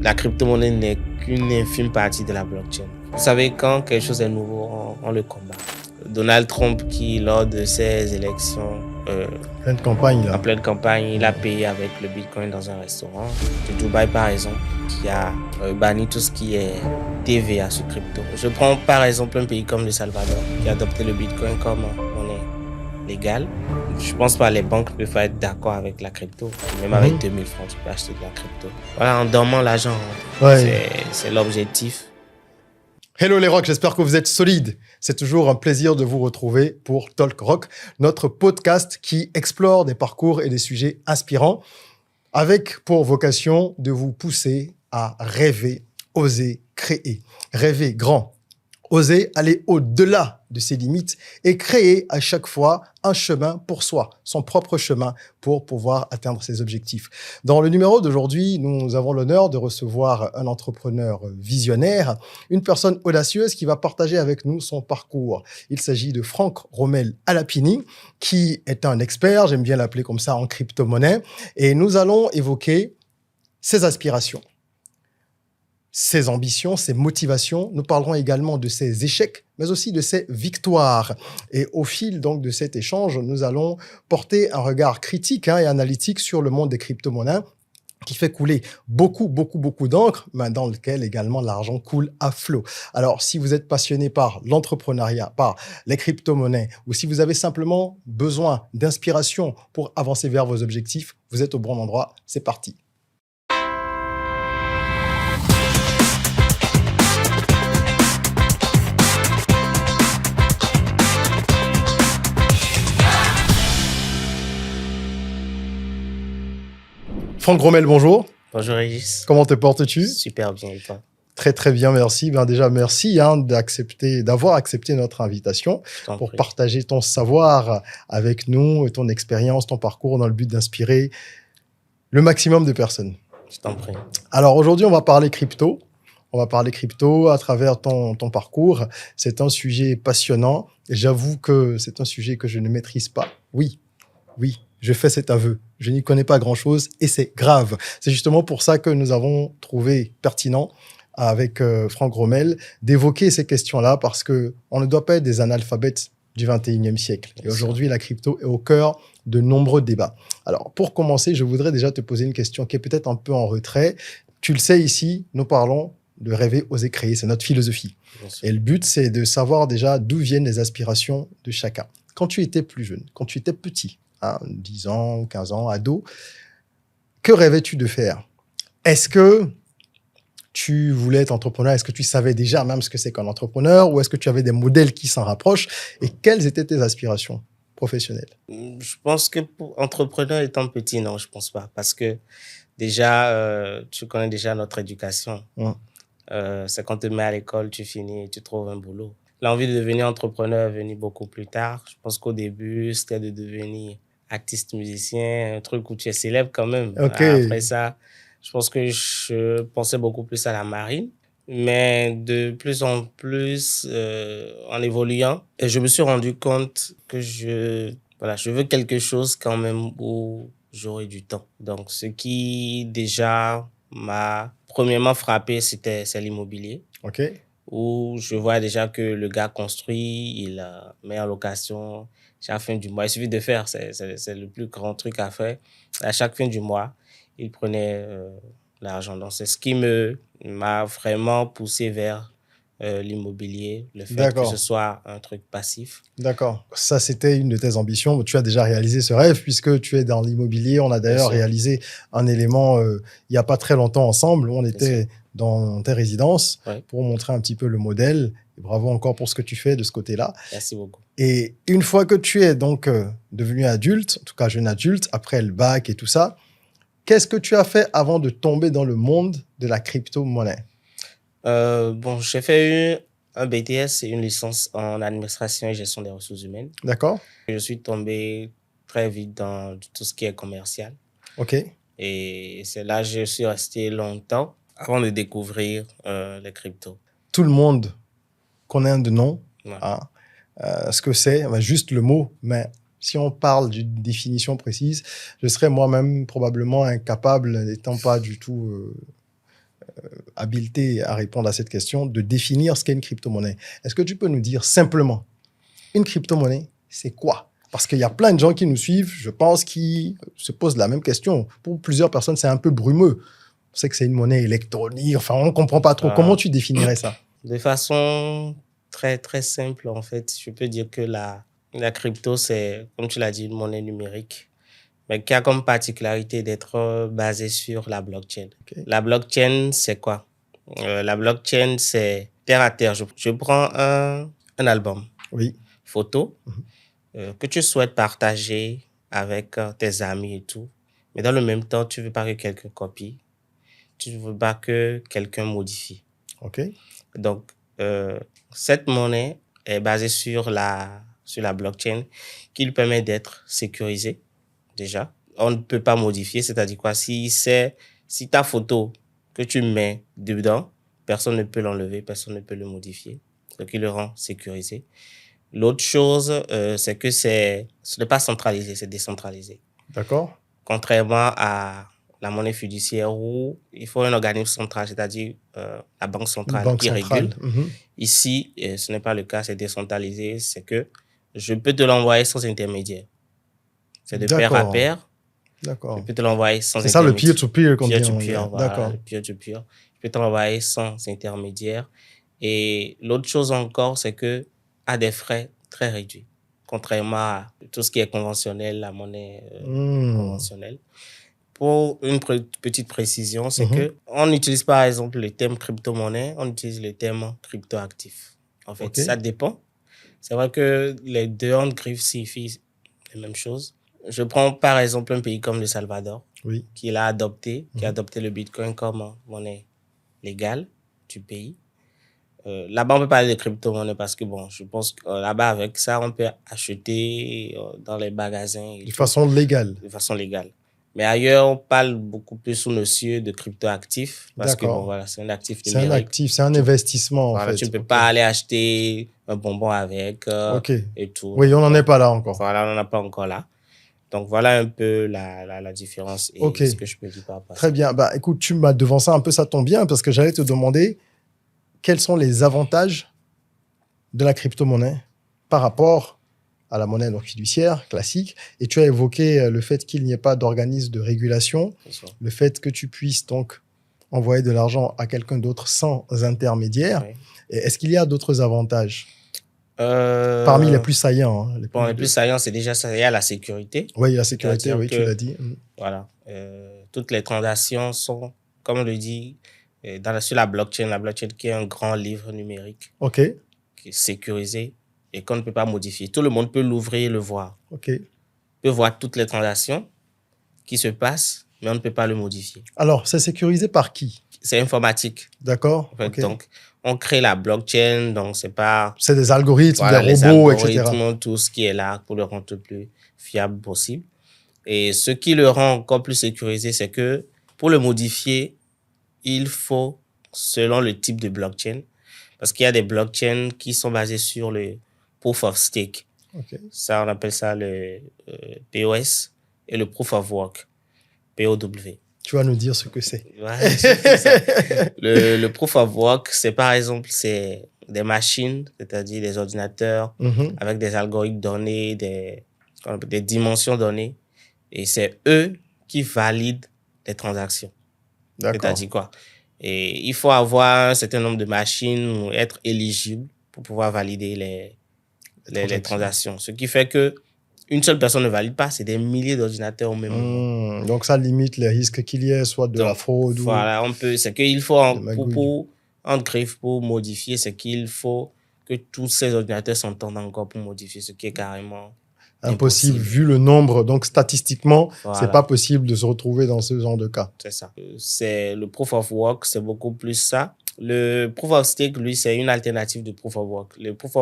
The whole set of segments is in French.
la crypto-monnaie n'est qu'une infime partie de la blockchain. Vous savez, quand quelque chose est nouveau, on le combat. Donald Trump qui, lors de ses élections, en pleine campagne, il a payé avec le Bitcoin dans un restaurant de Dubaï, par exemple, qui a banni tout ce qui est TVA sur crypto. Je prends par exemple un pays comme le Salvador, qui a adopté le Bitcoin comme monnaie légale. Je pense pas que les banques peuvent être d'accord avec la crypto. Même avec 2000 francs, tu peux acheter de la crypto. Voilà, en dormant l'argent, c'est l'objectif. Hello les rocks, j'espère que vous êtes solides. C'est toujours un plaisir de vous retrouver pour Talk Rock, notre podcast qui explore des parcours et des sujets inspirants, avec pour vocation de vous pousser à rêver, oser, créer. Rêver grand, oser aller au-delà de ses limites et créer à chaque fois un chemin pour soi, son propre chemin pour pouvoir atteindre ses objectifs. Dans le numéro d'aujourd'hui, nous avons l'honneur de recevoir un entrepreneur visionnaire, une personne audacieuse qui va partager avec nous son parcours. Il s'agit de Franck Romel Alapini, qui est un expert, j'aime bien l'appeler comme ça, en crypto-monnaie, et nous allons évoquer ses aspirations, ses ambitions, ses motivations. Nous parlerons également de ses échecs, mais aussi de ses victoires. Et au fil donc de cet échange, nous allons porter un regard critique et analytique sur le monde des crypto-monnaies qui fait couler beaucoup d'encre, mais dans lequel également l'argent coule à flot. Alors, si vous êtes passionné par l'entrepreneuriat, par les crypto-monnaies, ou si vous avez simplement besoin d'inspiration pour avancer vers vos objectifs, vous êtes au bon endroit. C'est parti. Franck Romel, bonjour. Bonjour Régis. Comment te portes-tu? Super bien, et toi? Très bien, merci. Déjà, merci d'avoir accepté notre invitation pour partager ton savoir avec nous, ton expérience, ton parcours dans le but d'inspirer le maximum de personnes. Je t'en prie. Alors aujourd'hui, on va parler crypto. On va parler crypto à travers ton parcours. C'est un sujet passionnant. Et j'avoue que c'est un sujet que je ne maîtrise pas. Oui, je fais cet aveu. Je n'y connais pas grand-chose et c'est grave. C'est justement pour ça que nous avons trouvé pertinent avec Franck Romel d'évoquer ces questions-là parce que on ne doit pas être des analphabètes du 21e siècle. Et aujourd'hui, la crypto est au cœur de nombreux débats. Alors, pour commencer, je voudrais déjà te poser une question qui est peut-être un peu en retrait. Tu le sais ici, nous parlons de rêver, oser, créer. C'est notre philosophie. Et le but, c'est de savoir déjà d'où viennent les aspirations de chacun. Quand tu étais plus jeune, quand tu étais petit, 10 ans, 15 ans, ado, que rêvais-tu de faire? Est-ce que tu voulais être entrepreneur? Est-ce que tu savais déjà même ce que c'est qu'un entrepreneur? Ou est-ce que tu avais des modèles qui s'en rapprochent? Et quelles étaient tes aspirations professionnelles? Je pense que pour entrepreneur étant petit, non, je pense pas. Parce que déjà, tu connais déjà notre éducation. C'est quand tu te mets à l'école, tu finis et tu trouves un boulot. L'envie de devenir entrepreneur est venue beaucoup plus tard. Je pense qu'au début, c'était de devenir artiste musicien, un truc où tu es célèbre quand même. Okay. Après ça, je pense que je pensais beaucoup plus à la marine. Mais de plus en plus, en évoluant, et je me suis rendu compte que je veux quelque chose quand même où j'aurai du temps. Donc, ce qui déjà m'a premièrement frappé, c'est l'immobilier. OK. Où je vois déjà que le gars construit, il met en location chaque fin du mois. Il suffit de faire, c'est le plus grand truc à faire. À chaque fin du mois, il prenait l'argent. Donc, c'est ce qui m'a vraiment poussé vers l'immobilier, le fait que ce soit un truc passif. D'accord. Ça, c'était une de tes ambitions. Tu as déjà réalisé ce rêve puisque tu es dans l'immobilier. On a d'ailleurs réalisé un élément il n'y a pas très longtemps ensemble. On était dans tes résidences pour montrer un petit peu le modèle. Et bravo encore pour ce que tu fais de ce côté-là. Merci beaucoup. Et une fois que tu es donc devenu adulte, en tout cas jeune adulte, après le bac et tout ça, qu'est-ce que tu as fait avant de tomber dans le monde de la crypto-monnaie? J'ai fait un BTS et une licence en administration et gestion des ressources humaines. D'accord. Je suis tombé très vite dans tout ce qui est commercial. OK. Et c'est là que je suis resté longtemps avant de découvrir les cryptos. Tout le monde connaît un de nom. Ce que c'est, juste le mot, mais si on parle d'une définition précise, je serais moi-même probablement incapable, n'étant pas du tout habileté à répondre à cette question, de définir ce qu'est une crypto-monnaie. Est-ce que tu peux nous dire simplement, une crypto-monnaie, c'est quoi? Parce qu'il y a plein de gens qui nous suivent, je pense, qui se posent la même question. Pour plusieurs personnes, c'est un peu brumeux. On sait que c'est une monnaie électronique, enfin, on ne comprend pas trop. Comment tu définirais ça? De façon très, très simple, en fait, je peux dire que la crypto, c'est, comme tu l'as dit, une monnaie numérique, mais qui a comme particularité d'être basée sur la blockchain. Okay. La blockchain, c'est quoi? La blockchain, c'est terre à terre. Je prends un album, photo, que tu souhaites partager avec tes amis et tout, mais dans le même temps, tu ne veux pas que quelqu'un copie, tu ne veux pas que quelqu'un modifie. OK. Donc, cette monnaie est basée sur la blockchain qui lui permet d'être sécurisée, déjà. On ne peut pas modifier, c'est-à-dire quoi? Si ta photo que tu mets dedans, personne ne peut l'enlever, personne ne peut le modifier. Donc, il le rend sécurisé. L'autre chose, c'est que ce n'est pas centralisé, c'est décentralisé. D'accord. Contrairement à la monnaie fiduciaire où il faut un organisme central, c'est-à-dire la banque centrale qui régule. Ici, ce n'est pas le cas, c'est décentralisé. C'est que je peux te l'envoyer sans intermédiaire. C'est de pair à pair. D'accord. Je peux te l'envoyer sans intermédiaire. C'est ça le peer-to-peer qu'on dit. Peer-to-peer, voilà, le peer-to-peer. Je peux te l'envoyer sans intermédiaire. Et l'autre chose encore, c'est que à des frais très réduits, contrairement à tout ce qui est conventionnel, la monnaie conventionnelle. Pour une petite précision, c'est que on n'utilise pas, par exemple, le terme crypto-monnaie, on utilise le terme crypto-actif. En fait, ça dépend. C'est vrai que les deux griffes signifient la même chose. Je prends, par exemple, un pays comme le Salvador, qui a adopté le Bitcoin comme monnaie légale du pays. Là-bas, on peut parler de crypto-monnaie parce que, bon, je pense que là-bas, avec ça, on peut acheter dans les magasins. De façon légale. De façon légale. Mais ailleurs, on parle beaucoup plus sous le cieux de crypto-actif parce que, bon, voilà, c'est un actif numérique. C'est un actif, c'est un investissement, voilà, en fait. Tu ne peux pas aller acheter un bonbon avec et tout. Oui, on n'en est pas là encore. Voilà, on n'en est pas encore là. Donc, voilà un peu la différence et ce que je peux dire par rapport à ça. Très bien. Bah, écoute, tu m'as devancé un peu, ça tombe bien, parce que j'allais te demander quels sont les avantages de la crypto-monnaie par rapport à la monnaie donc fiduciaire classique. Et tu as évoqué le fait qu'il n'y ait pas d'organisme de régulation, le fait que tu puisses donc envoyer de l'argent à quelqu'un d'autre sans intermédiaire. Oui. Est-ce qu'il y a d'autres avantages parmi les plus saillants? Les plus saillants, c'est déjà ça. Il y a la sécurité. Oui, la sécurité, oui, tu l'as dit. Voilà. Toutes les transactions sont, comme on le dit, sur la blockchain qui est un grand livre numérique qui est sécurisé et qu'on ne peut pas modifier. Tout le monde peut l'ouvrir et le voir. Peut voir toutes les transactions qui se passent, mais on ne peut pas le modifier. Alors, c'est sécurisé par qui? C'est informatique. D'accord. En fait, donc, on crée la blockchain, donc c'est pas... C'est des algorithmes, des robots, etc. Tout ce qui est là pour le rendre le plus fiable possible. Et ce qui le rend encore plus sécurisé, c'est que pour le modifier, il faut, selon le type de blockchain, parce qu'il y a des blockchains qui sont basées sur le Proof of Stake. Ça, on appelle ça le POS et le Proof of Work, POW. Tu vas nous dire ce que c'est. Ouais, c'est ça. Le Proof of Work, c'est par exemple, c'est des machines, c'est-à-dire des ordinateurs avec des algorithmes donnés, des dimensions données. Et c'est eux qui valident les transactions. C'est-à-dire quoi? Et il faut avoir un certain nombre de machines ou être éligible pour pouvoir valider les transactions. Ce qui fait que une seule personne ne valide pas, c'est des milliers d'ordinateurs au même moment. Donc, ça limite les risques qu'il y ait, soit de la fraude voilà, c'est qu'il faut, pour modifier, c'est qu'il faut que tous ces ordinateurs s'entendent encore pour modifier, ce qui est carrément impossible vu le nombre. Donc, statistiquement, c'est pas possible de se retrouver dans ce genre de cas. C'est ça. C'est le Proof of Work, c'est beaucoup plus ça. Le Proof of Stake, lui, c'est une alternative de Proof of Work. Le Proof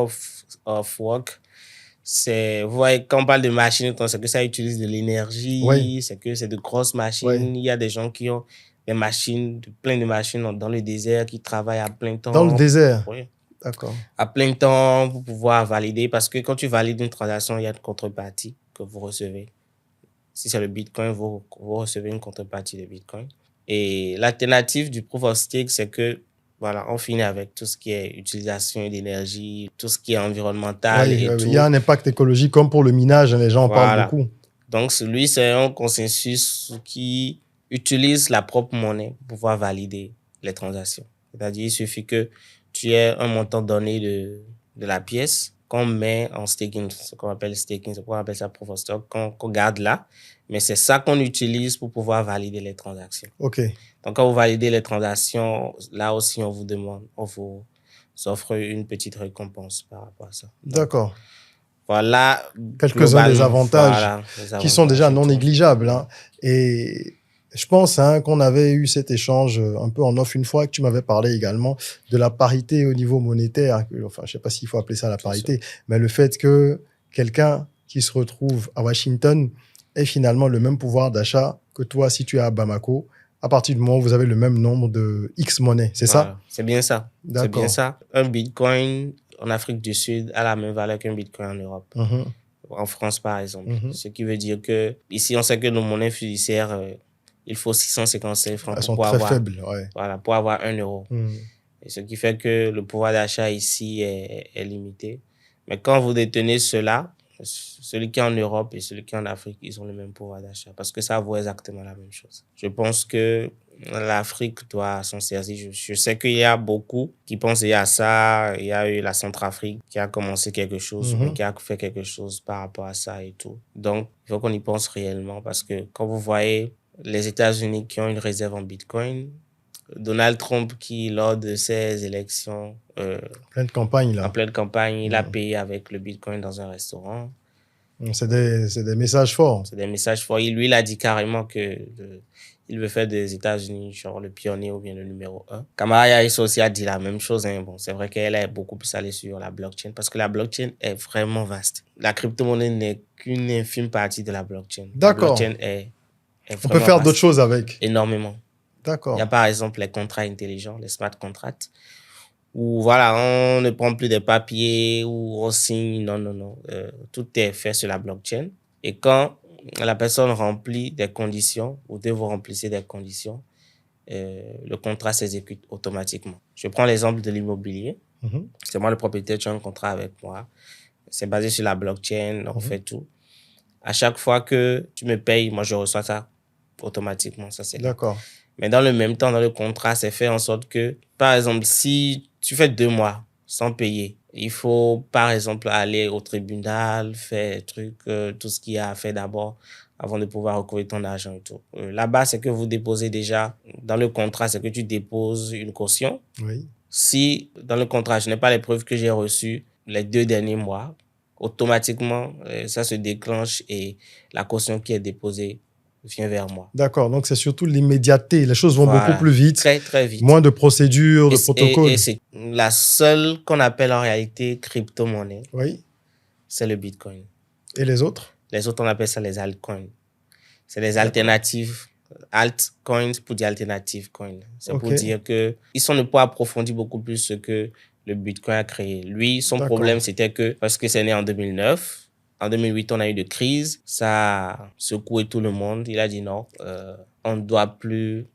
of Work, vous voyez, quand on parle de machines, c'est que ça utilise de l'énergie, c'est que c'est de grosses machines. Il y a des gens qui ont des machines, plein de machines dans le désert, qui travaillent à plein temps. Dans le désert? Oui. D'accord. À plein temps pour pouvoir valider, parce que quand tu valides une transaction, il y a une contrepartie que vous recevez. Si c'est le Bitcoin, vous recevez une contrepartie de Bitcoin. Et l'alternative du proof of stake, c'est que voilà, on finit avec tout ce qui est utilisation d'énergie, tout ce qui est environnemental et tout. Il y a un impact écologique comme pour le minage, les gens en parlent beaucoup. Donc, celui, c'est un consensus qui utilise la propre monnaie pour pouvoir valider les transactions. C'est-à-dire, il suffit que tu aies un montant donné de la pièce qu'on met en staking, ce qu'on appelle staking, ce qu'on appelle ça proof of stake, qu'on garde là. Mais c'est ça qu'on utilise pour pouvoir valider les transactions. OK. Donc, quand vous validez les transactions, là aussi, on vous offre une petite récompense par rapport à ça. D'accord. Voilà. Quelques-uns des avantages qui sont déjà non négligeables. Hein. Et je pense qu'on avait eu cet échange un peu en off une fois, que tu m'avais parlé également de la parité au niveau monétaire. Enfin, je ne sais pas s'il faut appeler ça la parité, mais le fait que quelqu'un qui se retrouve à Washington ait finalement le même pouvoir d'achat que toi si tu es à Bamako, à partir du moment où vous avez le même nombre de X monnaies. C'est ça? C'est bien ça. C'est bien ça. Un Bitcoin en Afrique du Sud a la même valeur qu'un Bitcoin en Europe. En France, par exemple. Ce qui veut dire que ici, on sait que nos monnaies fiduciaires, il faut 655 francs pour avoir, faibles, ouais. Voilà, pour avoir 1 euro. Et ce qui fait que le pouvoir d'achat ici est limité. Mais quand vous détenez cela, celui qui est en Europe et celui qui est en Afrique, ils ont le même pouvoir d'achat parce que ça vaut exactement la même chose. Je pense que l'Afrique doit s'en saisir. Je sais qu'il y a beaucoup qui pensent à ça. Il y a eu la Centrafrique qui a commencé quelque chose, qui a fait quelque chose par rapport à ça et tout. Donc, il faut qu'on y pense réellement parce que quand vous voyez les États-Unis qui ont une réserve en Bitcoin, Donald Trump qui, lors de ses élections, en pleine campagne, il a payé avec le Bitcoin dans un restaurant. C'est des messages forts. C'est des messages forts. Lui, il a dit carrément que il veut faire des États-Unis genre le pionnier ou bien le numéro 1. Kamala Harris aussi a dit la même chose. Bon, c'est vrai qu'elle est beaucoup plus allée sur la blockchain parce que la blockchain est vraiment vaste. La crypto-monnaie n'est qu'une infime partie de la blockchain. D'accord. La blockchain est on peut faire d'autres choses avec. Énormément. D'accord. Il y a par exemple les contrats intelligents, les smart contracts, où voilà, on ne prend plus de papier, où on signe, non. Tout est fait sur la blockchain. Et quand la personne remplit des conditions, ou dès vous remplissez des conditions, le contrat s'exécute automatiquement. Je prends l'exemple de l'immobilier. C'est moi le propriétaire, tu as un contrat avec moi. C'est basé sur la blockchain, on fait tout. À chaque fois que tu me payes, moi je reçois ça automatiquement. Ça, c'est d'accord. Mais dans le même temps, dans le contrat, c'est fait en sorte que, par exemple, si tu fais 2 mois sans payer, il faut, par exemple, aller au tribunal, faire tout ce qu'il y a à faire d'abord avant de pouvoir recouvrir ton argent et tout. Là-bas, c'est que vous déposez déjà, dans le contrat, c'est que tu déposes une caution. Oui. Si, dans le contrat, je n'ai pas les preuves que j'ai reçues les 2 derniers mois, automatiquement, ça se déclenche et la caution qui est déposée vient vers moi. D'accord, donc c'est surtout l'immédiateté. Les choses vont beaucoup plus vite. Très, très vite. Moins de procédures, de protocoles. Et c'est la seule qu'on appelle en réalité crypto-monnaie. Oui. C'est le Bitcoin. Et les autres? Les autres, on appelle ça les altcoins. C'est des alternatives. Altcoins pour dire alternative coin. C'est pour dire qu'ils sont de poids approfondi beaucoup plus ce que le Bitcoin a créé. Lui, son problème, c'était que, parce que c'est né en 2009, en 2008, on a eu de crise. Ça a secoué tout le monde. Il a dit non, on ne doit plus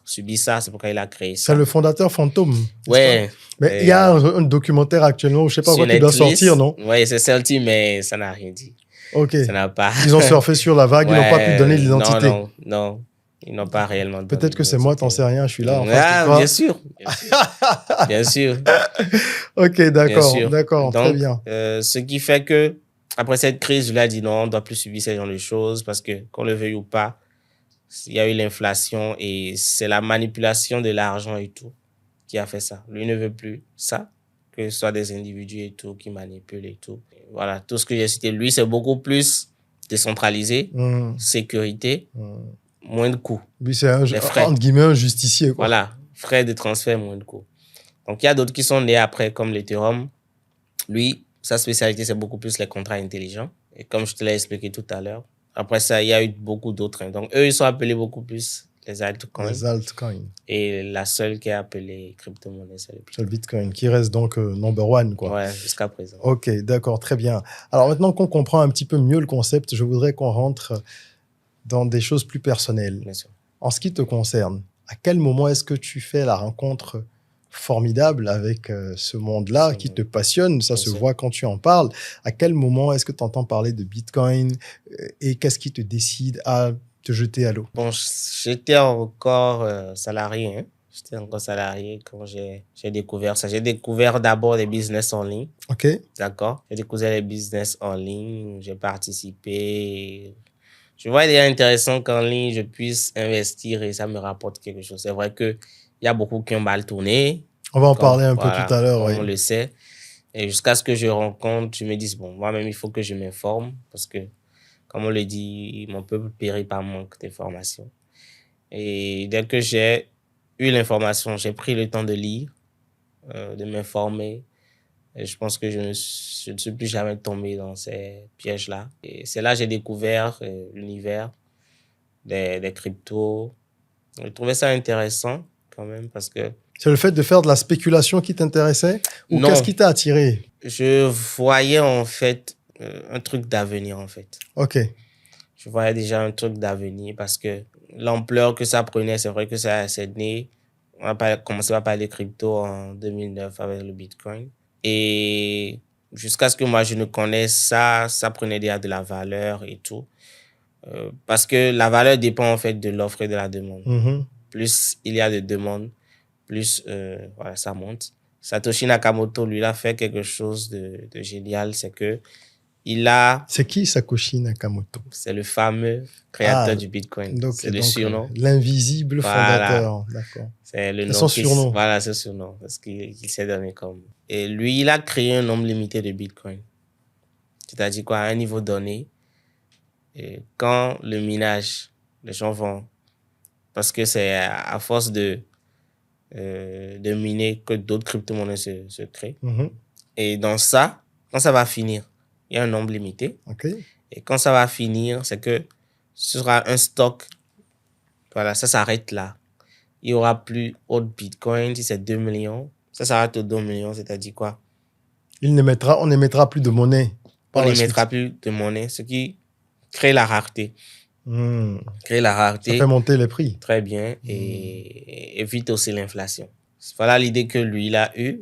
subir ça. C'est pourquoi il a créé ça. C'est le fondateur fantôme. Ouais. Mais il y a un documentaire actuellement, je ne sais pas quoi, qui doit sortir, non? Oui, c'est sorti, mais ça n'a rien dit. OK. Ça n'a pas... Ils ont surfé sur la vague, ils n'ont pas pu donner l'identité. Non. Ils n'ont pas réellement donné. Peut-être que c'est moi, t'en sais rien, je suis là. Bien sûr. Bien sûr. OK, d'accord, Donc, très bien. Ce qui fait que, après cette crise, je lui ai dit non, on ne doit plus subir ce genre de choses parce que, qu'on le veuille ou pas, il y a eu l'inflation et c'est la manipulation de l'argent et tout qui a fait ça. Lui ne veut plus ça, que ce soit des individus et tout qui manipulent et tout. Et voilà, tout ce que j'ai cité. Lui, c'est beaucoup plus décentralisé, sécurité, moins de coûts. Lui, c'est entre guillemets un justicier, quoi. Voilà, frais de transfert, moins de coûts. Donc, il y a d'autres qui sont nés après, comme l'Ethereum. Lui, sa spécialité, c'est beaucoup plus les contrats intelligents. Et comme je te l'ai expliqué tout à l'heure, après ça, il y a eu beaucoup d'autres. Donc, eux, ils sont appelés beaucoup plus les altcoins. Les altcoins. Et la seule qui est appelée crypto-monnaie, c'est le Bitcoin. C'est le Bitcoin, qui reste donc number one, quoi. Ouais, jusqu'à présent. OK, d'accord, très bien. Alors, maintenant qu'on comprend un petit peu mieux le concept, je voudrais qu'on rentre dans des choses plus personnelles. Bien sûr. En ce qui te concerne, À quel moment est-ce que tu fais la rencontre formidable avec ce monde-là qui te passionne? Ça se voit quand tu en parles. À quel moment est-ce que tu entends parler de Bitcoin et qu'est-ce qui te décide à te jeter à l'eau? Bon, j'étais encore salarié, hein. J'étais encore salarié quand j'ai découvert ça. J'ai découvert d'abord les business en ligne. OK. D'accord. J'ai découvert les business en ligne. J'ai participé. Je vois, il est intéressant qu'en ligne, je puisse investir et ça me rapporte quelque chose. C'est vrai qu'il y a beaucoup qui ont mal tourné. On va en parler un peu tout à l'heure. On le sait. Et jusqu'à ce que je rencontre, je me dis, bon, moi-même, il faut que je m'informe parce que, comme on le dit, mon peuple périt par manque d'informations. Et dès que j'ai eu l'information, j'ai pris le temps de lire, de m'informer. Et je pense que je ne suis plus jamais tombé dans ces pièges-là. Et c'est là que j'ai découvert l'univers des cryptos. Je trouvais ça intéressant quand même parce que... C'est le fait de faire de la spéculation qui t'intéressait ou qu'est-ce qui t'a attiré? Je voyais en fait un truc d'avenir en fait. OK. Je voyais déjà un truc d'avenir parce que l'ampleur que ça prenait, c'est vrai que ça s'est né. On a commencé à parler de crypto en 2009 avec le Bitcoin. Et jusqu'à ce que moi je ne connaisse ça, ça prenait déjà de la valeur et tout. Parce que la valeur dépend en fait de l'offre et de la demande. Mm-hmm. Plus il y a de demandes, plus voilà, ça monte. Satoshi Nakamoto, lui, il a fait quelque chose de génial. C'est que il a... C'est qui Satoshi Nakamoto? C'est le fameux créateur du Bitcoin. C'est le surnom. L'invisible fondateur. D'accord. C'est le nom. Son surnom. Voilà, c'est son surnom. Parce qu'il s'est donné comme... Et lui, il a créé un nombre limité de Bitcoin. C'est-à-dire quoi, à un niveau donné, et quand le minage, les gens vont... Parce que c'est à force de miner que d'autres crypto-monnaies se créent. Mm-hmm. Et dans ça, quand ça va finir, il y a un nombre limité. Okay. Et quand ça va finir, c'est que ce sera un stock. Voilà, ça s'arrête là. Il n'y aura plus autre Bitcoin. Si c'est 2 millions, ça s'arrête aux 2 millions. C'est-à-dire quoi? On n'émettra plus de monnaie. On n'émettra plus de monnaie, ce qui crée la rareté. Crée la rareté. Ça fait monter les prix. Très bien. Et évite aussi l'inflation. Voilà l'idée que lui, il a eue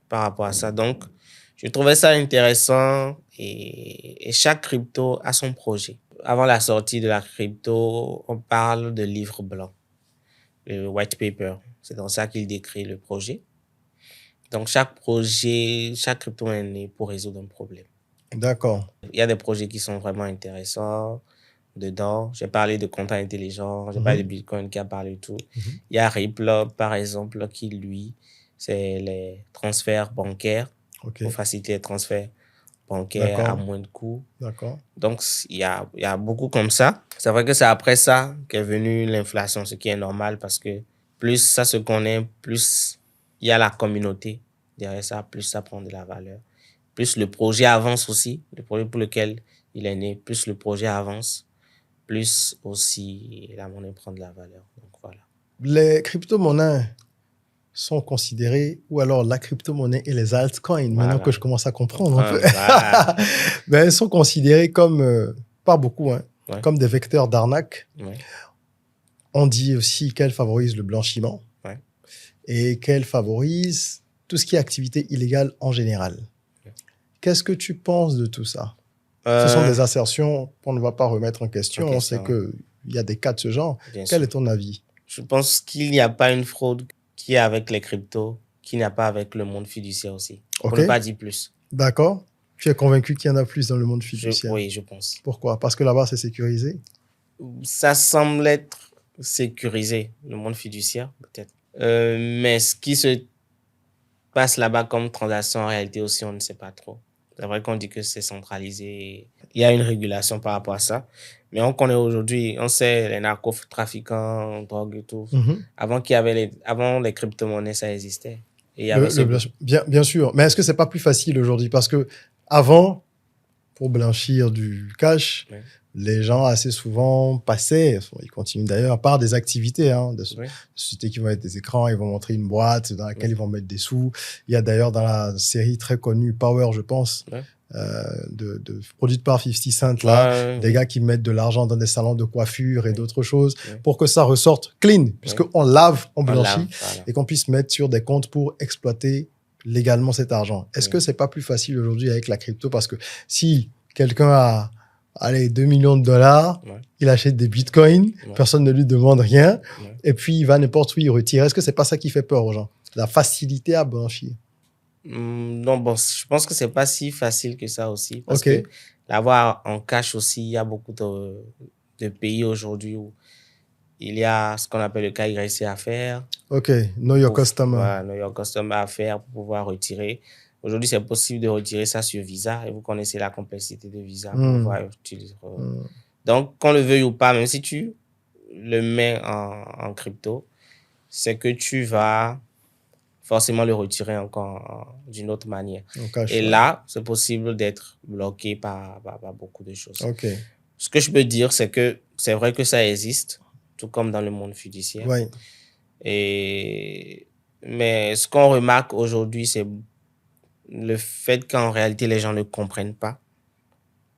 par rapport à ça. Donc, je trouvais ça intéressant et chaque crypto a son projet. Avant la sortie de la crypto, on parle de livre blanc, le white paper. C'est dans ça qu'il décrit le projet. Donc, chaque projet, chaque crypto est né pour résoudre un problème. D'accord. Il y a des projets qui sont vraiment intéressants dedans. J'ai parlé de comptes intelligents, j'ai parlé de Bitcoin qui a parlé de tout. Il y a Ripple, par exemple, qui, lui, c'est les transferts bancaires. Okay. Pour faciliter les transferts bancaires à moins de coûts. D'accord. Donc, il y a beaucoup comme ça. C'est vrai que c'est après ça qu'est venue l'inflation, ce qui est normal parce que plus ça se connaît, plus il y a la communauté derrière ça, plus ça prend de la valeur. Plus le projet avance aussi, le projet pour lequel il est né, plus le projet avance, plus aussi la monnaie prend de la valeur. Donc, voilà. Les crypto-monnaies sont considérés, ou alors la crypto-monnaie et les altcoins, maintenant que je commence à comprendre un peu, ben, elles sont considérées comme, pas beaucoup, hein, comme des vecteurs d'arnaque. On dit aussi qu'elles favorisent le blanchiment et qu'elles favorisent tout ce qui est activité illégale en général. Qu'est-ce que tu penses de tout ça? Ce sont des assertions qu'on ne va pas remettre en question. On sait qu'il y a des cas de ce genre. Quel est ton avis? Je pense qu'il n'y a pas une fraude qui est avec les cryptos, qui n'y a pas avec le monde fiduciaire aussi. Pour ne pas dire plus. D'accord. Tu es convaincu qu'il y en a plus dans le monde fiduciaire? Oui, je pense. Pourquoi? Parce que là-bas, c'est sécurisé? Ça semble être sécurisé, le monde fiduciaire, peut-être. Mais ce qui se passe là-bas comme transaction, en réalité aussi, on ne sait pas trop. C'est vrai qu'on dit que c'est centralisé. Il y a une régulation par rapport à ça. Mais on connaît aujourd'hui, on sait les narcotrafiquants, drogue et tout. Avant les crypto-monnaies, ça existait. Et il y avait bien sûr. Mais est-ce que c'est pas plus facile aujourd'hui? Parce que avant, pour blanchir du cash, les gens assez souvent passaient, ils continuent d'ailleurs, par des activités, hein, de sociétés qui vont être des écrans, ils vont montrer une boîte dans laquelle ils vont mettre des sous. Il y a d'ailleurs dans la série très connue Power, je pense, produite par 50 Cent, là, des gars qui mettent de l'argent dans des salons de coiffure et d'autres choses pour que ça ressorte clean, puisqu'on lave, on blanchit et qu'on puisse mettre sur des comptes pour exploiter légalement cet argent. Est-ce que c'est pas plus facile aujourd'hui avec la crypto? Parce que si quelqu'un a 2 millions de dollars, il achète des bitcoins, personne ne lui demande rien, et puis il va n'importe où il retire. Est-ce que c'est pas ça qui fait peur aux gens? La facilité à blanchir. Non, bon, je pense que c'est pas si facile que ça aussi. Parce que l'avoir en cash aussi, il y a beaucoup de pays aujourd'hui où il y a ce qu'on appelle le KYC à faire. OK, know your customer. Voilà, know your customer à faire pour pouvoir retirer. Aujourd'hui, c'est possible de retirer ça sur Visa et vous connaissez la complexité de Visa pour pouvoir utiliser. Donc, qu'on le veuille ou pas, même si tu le mets en crypto, c'est que tu vas forcément le retirer encore d'une autre manière. Et là, c'est possible d'être bloqué par beaucoup de choses. Ce que je peux dire, c'est que c'est vrai que ça existe, tout comme dans le monde fiduciaire. Mais ce qu'on remarque aujourd'hui, c'est le fait qu'en réalité, les gens ne comprennent pas.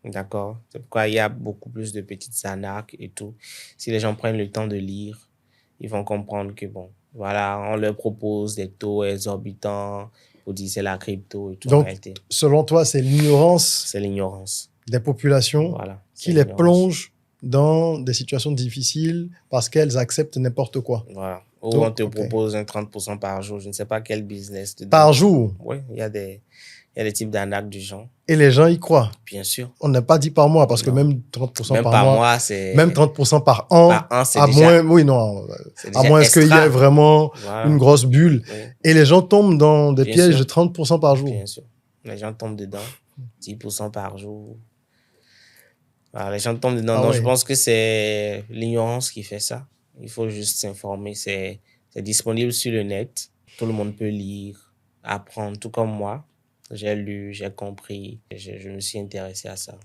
D'accord? C'est pourquoi il y a beaucoup plus de petites arnaques et tout. Si les gens prennent le temps de lire, ils vont comprendre que, bon, voilà, on leur propose des taux exorbitants pour dire c'est la crypto et tout. Donc, selon toi, c'est l'ignorance. C'est l'ignorance des populations qui les plonge dans des situations difficiles parce qu'elles acceptent n'importe quoi. Voilà. Ou donc, on te propose un 30% par jour. Je ne sais pas quel business. Par jour? Oui, il y a des types d'arnaques du genre. Et les gens y croient? Bien sûr. On n'a pas dit par mois parce que même 30% même par mois, c'est... Même 30% par an. Par an, c'est à déjà... moins, oui, non. À moins qu'il y ait vraiment une grosse bulle. Et les gens tombent dans des pièges de 30% par jour. Bien sûr. Les gens tombent dedans. 10% par jour. Voilà, les gens tombent dedans. Donc, je pense que c'est l'ignorance qui fait ça. Il faut juste s'informer. C'est disponible sur le net. Tout le monde peut lire, apprendre, tout comme moi. J'ai lu, j'ai compris. Je me suis intéressé à ça.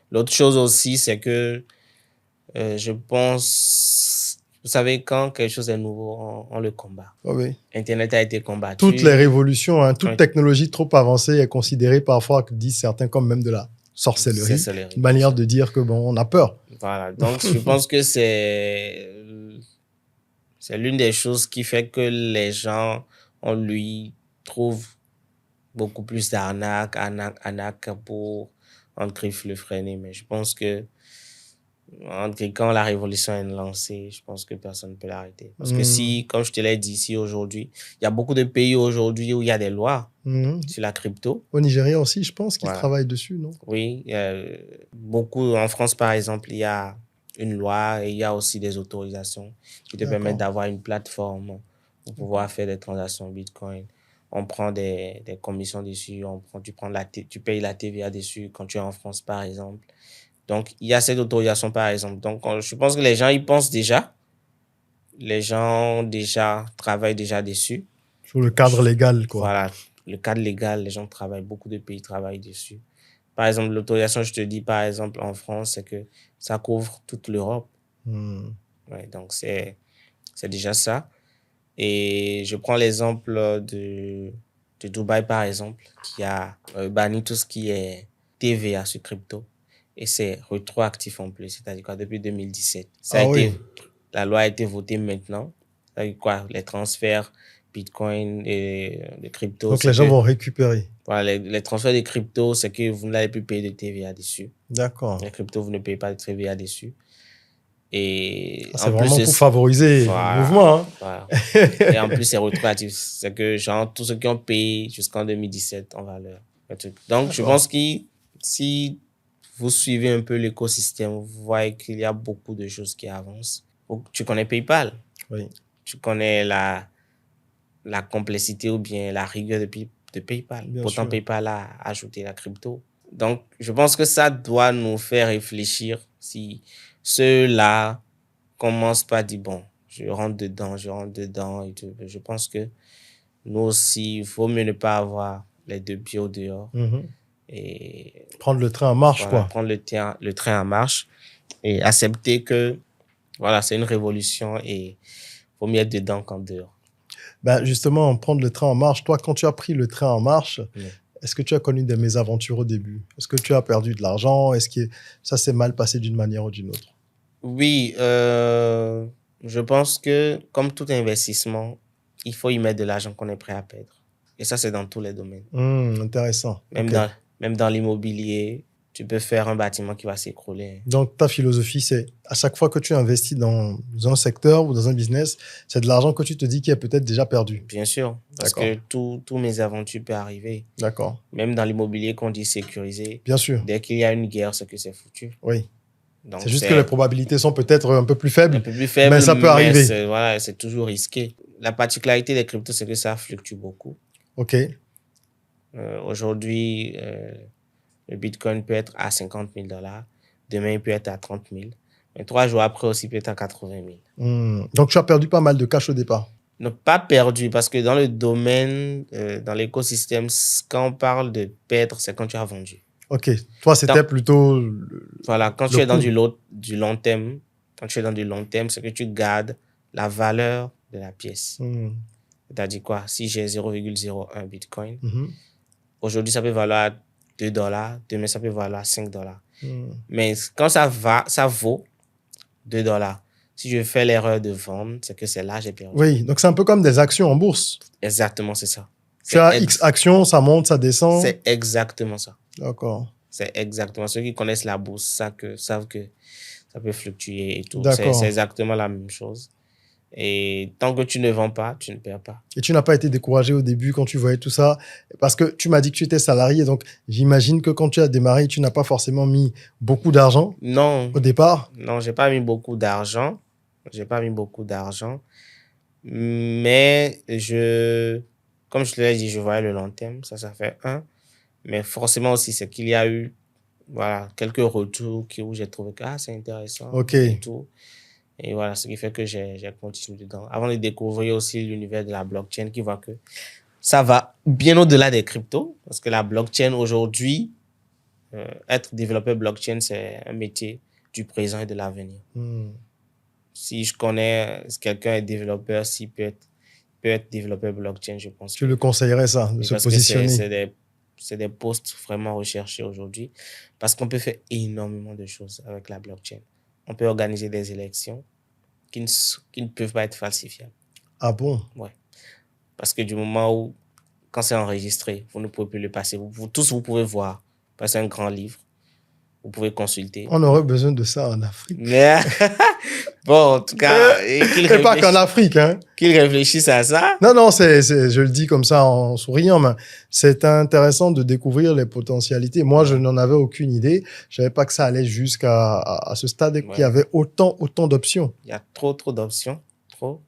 L'autre chose aussi, c'est que je pense... Vous savez, quand quelque chose est nouveau, on le combat. Internet a été combattu. Toutes les révolutions, toute technologie trop avancée est considérée parfois, disent certains, comme même de la sorcellerie. Une manière de dire que, bon, on a peur. Voilà. Donc, je pense que c'est l'une des choses qui fait que les gens, on lui trouve beaucoup plus d'arnaques pour entre le freiner. Mais je pense que quand la révolution est lancée, je pense que personne ne peut l'arrêter. Parce que si, comme je te l'ai dit ici aujourd'hui, il y a beaucoup de pays aujourd'hui où il y a des lois sur la crypto. Au Nigeria aussi, je pense qu'ils travaillent dessus, non? Oui, beaucoup. En France, par exemple, il y a une loi et il y a aussi des autorisations qui te permettent d'avoir une plateforme pour pouvoir faire des transactions Bitcoin. On prend des commissions dessus, tu payes la TVA dessus quand tu es en France, par exemple. Donc, il y a cette autorisation, par exemple. Donc, je pense que les gens y pensent déjà. Les gens travaillent déjà dessus. Sur le cadre légal, quoi. Voilà, le cadre légal, les gens travaillent, beaucoup de pays travaillent dessus. Par exemple, l'autorisation, je te dis, par exemple, en France, c'est que ça couvre toute l'Europe. Ouais, donc, c'est déjà ça. Et je prends l'exemple de Dubaï, par exemple, qui a banni tout ce qui est TVA sur crypto. Et c'est rétroactif en plus, c'est-à-dire quoi, depuis 2017. La loi a été votée maintenant. C'est-à-dire quoi, les transferts Bitcoin et de crypto. Donc, les gens vont récupérer. Voilà, les transferts de crypto, c'est que vous n'allez plus payer de TVA dessus. D'accord. Les cryptos, vous ne payez pas de TVA dessus. Et c'est vraiment pour favoriser le mouvement. Hein. Voilà. Et en plus, c'est rétroactif. C'est que, genre, tous ceux qui ont payé jusqu'en 2017, on va leur... Donc, je pense que si vous suivez un peu l'écosystème, vous voyez qu'il y a beaucoup de choses qui avancent. Tu connais PayPal. Oui. Tu connais la complexité ou bien la rigueur de PayPal. Pourtant, PayPal a ajouté la crypto. Donc, je pense que ça doit nous faire réfléchir si ceux-là commencent pas à dire, bon, je rentre dedans. Et tout. Je pense que nous aussi, il faut mieux ne pas avoir les deux pieds au dehors. Et prendre le train en marche, quoi. Prendre le train en marche et accepter que, voilà, c'est une révolution et il faut mieux être dedans qu'en dehors. Ben justement, prendre le train en marche. Toi, quand tu as pris le train en marche, est-ce que tu as connu des mésaventures au début? Est-ce que tu as perdu de l'argent? Est-ce que ça s'est mal passé d'une manière ou d'une autre? Oui, je pense que comme tout investissement, il faut y mettre de l'argent qu'on est prêt à perdre. Et ça, c'est dans tous les domaines. Intéressant. Même, Okay. Même dans l'immobilier, tu peux faire un bâtiment qui va s'écrouler. Donc, ta philosophie, c'est à chaque fois que tu investis dans un secteur ou dans un business, c'est de l'argent que tu te dis qui est peut-être déjà perdu. Bien sûr, parce que tous mes aventures peuvent arriver. D'accord. Même dans l'immobilier qu'on dit sécurisé. Bien sûr. Dès qu'il y a une guerre, c'est que c'est foutu. Oui. C'est juste que les probabilités sont peut-être un peu plus faibles. Un peu plus faibles, mais ça peut arriver. Voilà, c'est toujours risqué. La particularité des cryptos, c'est que ça fluctue beaucoup. OK. Aujourd'hui, le Bitcoin peut être à 50 000 $. Demain, il peut être à 30 000. Mais 3 jours après aussi, il peut être à 80 000. Donc, tu as perdu pas mal de cash au départ? Non, pas perdu, parce que dans le domaine, dans l'écosystème, quand on parle de perdre, c'est quand tu as vendu. OK. Toi, c'était plutôt... Voilà, quand tu es dans du long terme, c'est que tu gardes la valeur de la pièce. C'est-à-dire quoi? Si j'ai 0,01 Bitcoin, aujourd'hui, ça peut valoir 2 $, demain, ça peut valoir 5 $. Mais quand ça vaut 2 $. Si je fais l'erreur de vendre, c'est que c'est là que j'ai perdu. Oui, donc c'est un peu comme des actions en bourse. Exactement, c'est ça. Tu as X actions, ça monte, ça descend. C'est exactement ça. D'accord. C'est exactement. Ceux qui connaissent la bourse savent que ça peut fluctuer et tout. D'accord. C'est exactement la même chose. Et tant que tu ne vends pas, tu ne perds pas. Et tu n'as pas été découragé au début quand tu voyais tout ça? Parce que tu m'as dit que tu étais salarié, donc j'imagine que quand tu as démarré, tu n'as pas forcément mis beaucoup d'argent. Non. Au départ? Non, j'ai pas mis beaucoup d'argent. Mais comme je te l'ai dit, je voyais le long terme. Ça fait un. Mais forcément aussi, c'est qu'il y a eu quelques retours où j'ai trouvé que c'est intéressant. OK. Et tout. Et voilà, ce qui fait que j'ai continué dedans. Avant de découvrir aussi l'univers de la blockchain, qui voit que ça va bien au-delà des cryptos. Parce que la blockchain aujourd'hui, être développeur blockchain, c'est un métier du présent et de l'avenir. Si je connais quelqu'un est développeur, s'il peut être développeur blockchain, je pense. Tu le conseillerais ça, de se positionner? C'est des postes vraiment recherchés aujourd'hui parce qu'on peut faire énormément de choses avec la blockchain. On peut organiser des élections qui ne peuvent pas être falsifiables. Ah bon? Ouais. Parce que du moment où, quand c'est enregistré, vous ne pouvez plus le passer. Vous pouvez voir. C'est un grand livre. Vous pouvez consulter. On aurait besoin de ça en Afrique. Mais bon, en tout cas, et pas qu'en Afrique, hein. Qu'ils réfléchissent à ça. Non, je le dis comme ça en souriant, mais c'est intéressant de découvrir les potentialités. Moi, je n'en avais aucune idée. Je savais pas que ça allait jusqu'à ce stade qu'il y avait autant d'options. Il y a trop d'options, trop.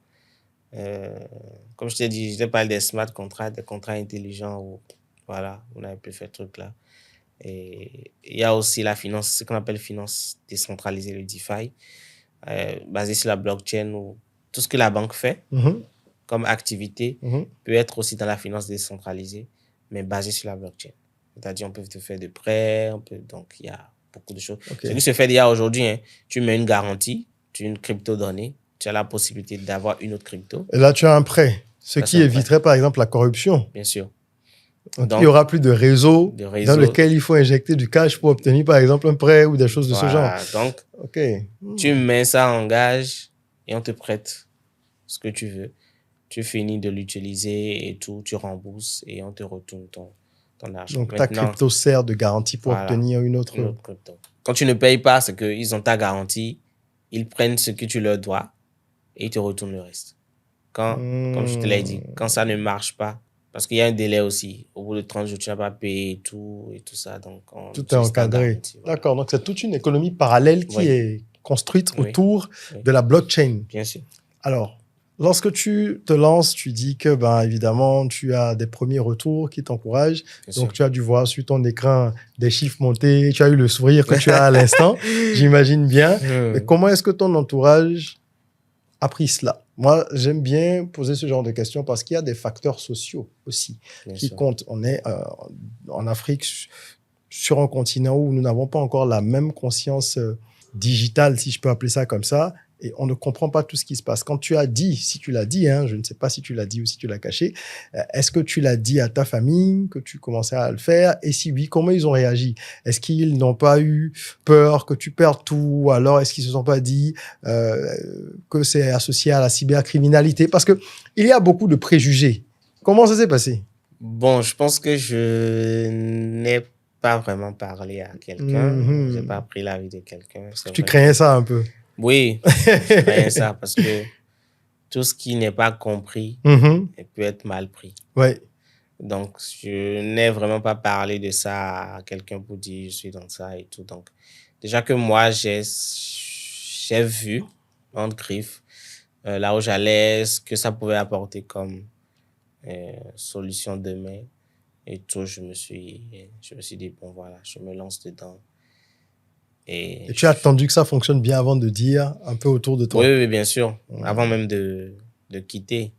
Comme je t'ai dit, je t'ai parlé des smart contracts, des contrats intelligents où, voilà, on avait pu faire ce truc-là. Et il y a aussi la finance, ce qu'on appelle finance décentralisée, le DeFi, basé sur la blockchain, où tout ce que la banque fait comme activité peut être aussi dans la finance décentralisée, mais basé sur la blockchain. C'est-à-dire, on peut te faire des prêts, donc il y a beaucoup de choses. Okay. Ce qui se fait déjà aujourd'hui, tu mets une garantie, tu as une crypto-donnée, tu as la possibilité d'avoir une autre crypto. Et là, tu as un prêt, ce qui éviterait par exemple la corruption. Bien sûr. Donc, il n'y aura plus de réseau dans lequel il faut injecter du cash pour obtenir, par exemple, un prêt ou des choses de ce genre. Donc, tu mets ça en gage et on te prête ce que tu veux. Tu finis de l'utiliser et tout, tu rembourses et on te retourne ton argent. Donc, ta crypto sert de garantie pour obtenir une autre crypto. Quand tu ne payes pas, c'est qu'ils ont ta garantie, ils prennent ce que tu leur dois et ils te retournent le reste. Comme je te l'ai dit, quand ça ne marche pas, parce qu'il y a un délai aussi. Au bout de 30 jours, tu n'as pas payé et tout ça. Donc tout est encadré. Voilà. D'accord. Donc, c'est toute une économie parallèle qui est construite autour de la blockchain. Bien sûr. Alors, lorsque tu te lances, tu dis que, évidemment, tu as des premiers retours qui t'encouragent. Donc, tu as dû voir sur ton écran des chiffres montés. Tu as eu le sourire que tu as à l'instant. J'imagine bien. Mais comment est-ce que ton entourage a pris cela? Moi, j'aime bien poser ce genre de questions parce qu'il y a des facteurs sociaux aussi qui comptent. On est en Afrique, sur un continent où nous n'avons pas encore la même conscience digitale, si je peux appeler ça comme ça. et on ne comprend pas tout ce qui se passe. Quand tu as dit, si tu l'as dit, je ne sais pas si tu l'as dit ou si tu l'as caché, est-ce que tu l'as dit à ta famille, que tu commençais à le faire? Et si oui, comment ils ont réagi? Est-ce qu'ils n'ont pas eu peur que tu perdes tout? Alors, est-ce qu'ils se sont pas dit que c'est associé à la cybercriminalité? Parce que il y a beaucoup de préjugés. Comment ça s'est passé? Bon, je pense que je n'ai pas vraiment parlé à quelqu'un. J'ai pas pris l'avis de quelqu'un. Tu craignais ça un peu? Oui, je craignais ça parce que tout ce qui n'est pas compris peut être mal pris. Ouais. Donc, je n'ai vraiment pas parlé de ça à quelqu'un pour dire je suis dans ça et tout. Donc, déjà que moi, j'ai vu, en griffe, là où j'allais, ce que ça pouvait apporter comme solution demain et tout, je me suis dit, bon, voilà, je me lance dedans. Et tu as attendu que ça fonctionne bien avant de dire un peu autour de toi? Oui, bien sûr. Avant même de quitter.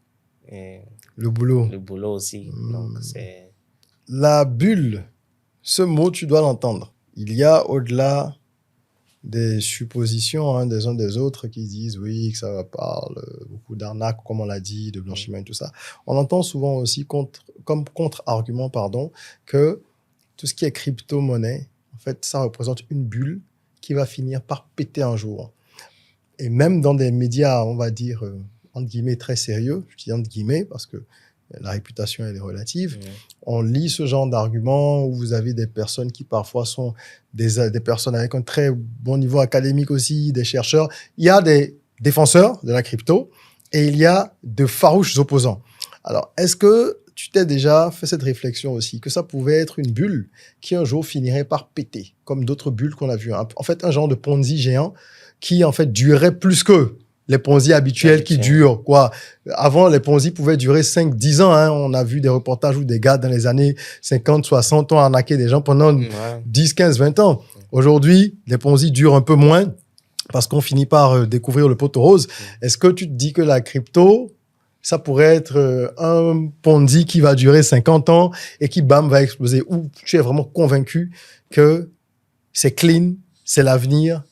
Le boulot. Le boulot aussi. Donc, c'est... La bulle, ce mot, tu dois l'entendre. Il y a au-delà des suppositions des uns des autres qui disent oui, que ça parle beaucoup d'arnaques, comme on l'a dit, de blanchiment et tout ça. On entend souvent aussi comme contre-argument, que tout ce qui est crypto-monnaie, en fait, ça représente une bulle qui va finir par péter un jour. Et même dans des médias, on va dire, entre guillemets, très sérieux, je dis entre guillemets parce que la réputation, elle est relative. On lit ce genre d'arguments où vous avez des personnes qui parfois sont des personnes avec un très bon niveau académique aussi, des chercheurs. Il y a des défenseur de la crypto et il y a de farouches opposants. Alors, est-ce que tu t'es déjà fait cette réflexion aussi, que ça pouvait être une bulle qui un jour finirait par péter, comme d'autres bulles qu'on a vues. En fait, un genre de Ponzi géant qui, en fait, durerait plus que les Ponzi habituels qui durent, quoi. Avant, les Ponzi pouvaient durer 5-10 ans. Hein. On a vu des reportages où des gars, dans les années 50, 60, ont arnaqué des gens pendant 10, 15, 20 ans. Aujourd'hui, les Ponzi durent un peu moins parce qu'on finit par découvrir le pot rose. Est-ce que tu te dis que la crypto, ça pourrait être un Ponzi qui va durer 50 ans et qui, bam, va exploser? Ou tu es vraiment convaincu que c'est clean, c'est l'avenir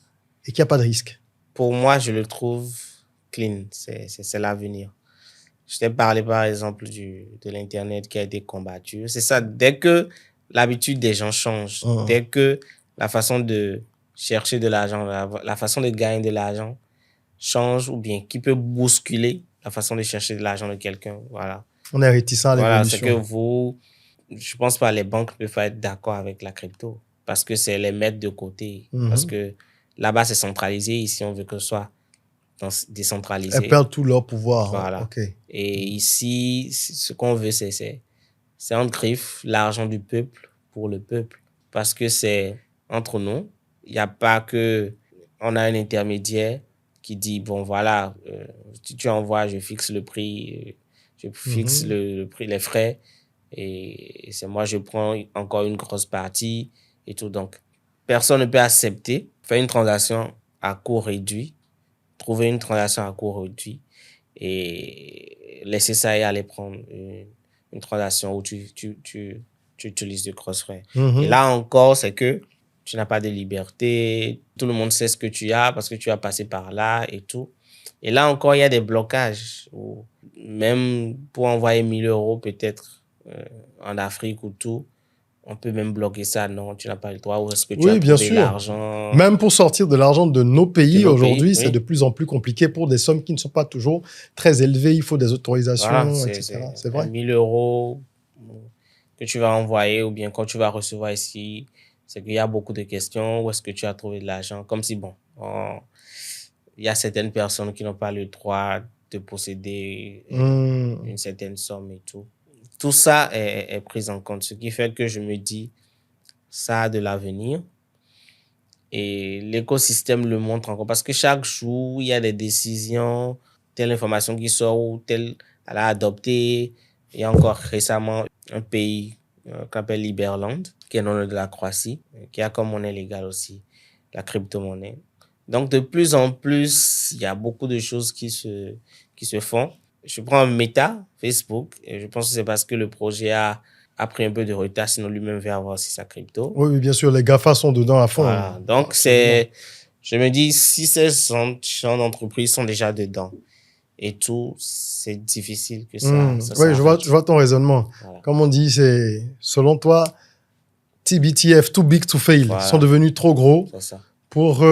et qu'il n'y a pas de risque? Pour moi, je le trouve clean. C'est l'avenir. Je t'ai parlé, par exemple, de l'Internet qui a été combattu. C'est ça. Dès que l'habitude des gens change, dès que la façon de chercher de l'argent, la façon de gagner de l'argent change ou bien qui peut bousculer la façon de chercher de l'argent de quelqu'un, voilà. On est réticent à l'évolution. Voilà, c'est que je pense pas les banques ne peuvent pas être d'accord avec la crypto parce que c'est les mettre de côté. Parce que là-bas, c'est centralisé. Ici, on veut que ce soit décentralisé. Elles perdent tout leur pouvoir. Voilà. Okay. Et ici, ce qu'on veut, c'est en griffe l'argent du peuple pour le peuple. Parce que c'est entre nous. Il n'y a pas que... On a un intermédiaire qui dit, bon, voilà, si tu envoies, je fixe le prix, je fixe le prix, les frais. Et c'est moi, je prends encore une grosse partie et tout. Donc, personne ne peut accepter faire une transaction à coût réduit, trouver une transaction à coût réduit et laisser ça et aller prendre une transaction où tu utilises de grosses frais. Et là encore, c'est que tu n'as pas de liberté. Tout le monde sait ce que tu as parce que tu as passé par là et tout. Et là encore, il y a des blocages. Où même pour envoyer 1 000 euros peut-être en Afrique ou tout, on peut même bloquer ça. Non, tu n'as pas le droit. Ou est-ce que tu as trouvé l'argent? Même pour sortir de l'argent de nos pays aujourd'hui, c'est de plus en plus compliqué pour des sommes qui ne sont pas toujours très élevées. Il faut des autorisations, etc. C'est vrai. 1 000 euros que tu vas envoyer ou bien quand tu vas recevoir ici, c'est qu'il y a beaucoup de questions. Où est-ce que tu as trouvé de l'argent? Comme si, bon, il y a certaines personnes qui n'ont pas le droit de posséder une certaine somme et tout. Tout ça est pris en compte, ce qui fait que je me dis, ça a de l'avenir. Et l'écosystème le montre encore. Parce que chaque jour, il y a des décisions, telle information qui sort ou telle elle a adopté. Il y a encore récemment un pays qu'on appelle Liberland, qui est non de la Croatie, qui a comme monnaie légale aussi la crypto-monnaie. Donc, de plus en plus, il y a beaucoup de choses qui se font. Je prends un Meta, Facebook, et je pense que c'est parce que le projet a pris un peu de retard, sinon lui-même veut avoir aussi sa crypto. Oui, bien sûr, les GAFA sont dedans à fond. Voilà. Donc, Je me dis, si ces gens d'entreprise sont déjà dedans et tout, c'est difficile que ça oui, je vois ton raisonnement. Voilà. Comme on dit, c'est selon toi, TBTF, too big to fail, sont devenus trop gros pour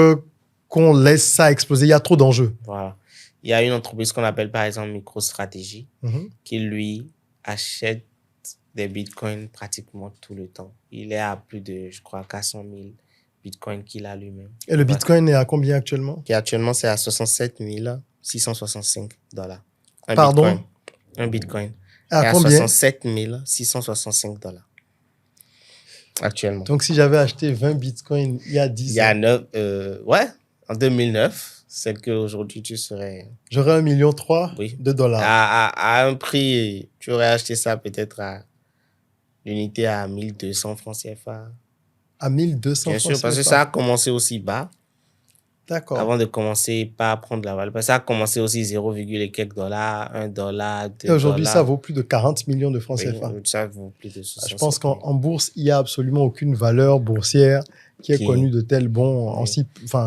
qu'on laisse ça exploser. Il y a trop d'enjeux. Voilà. Il y a une entreprise qu'on appelle par exemple MicroStrategy qui, lui, achète des bitcoins pratiquement tout le temps. Il est à plus de, je crois, 400 000 bitcoins qu'il a lui-même. Et le bitcoin est à combien actuellement? Actuellement, c'est à 67 665 $. Pardon? Un bitcoin. À combien? 67 665 $. Actuellement. Donc, si j'avais acheté 20 bitcoins il y a 10 ans. En 2009, c'est qu'aujourd'hui, tu serais... J'aurais 1,3 million de dollars. À un prix, tu aurais acheté ça peut-être à l'unité à 1200 francs CFA. À 1200 francs CFA? Bien sûr, parce que ça a commencé aussi bas. D'accord. Avant de commencer pas à prendre la valeur. Parce que ça a commencé aussi 0, et quelques dollars, $1, $2. Et aujourd'hui, ça vaut plus de 40 millions de francs CFA. Ça vaut plus de 60. Je pense qu'en bourse, il n'y a absolument aucune valeur boursière qui est connue de tel bon.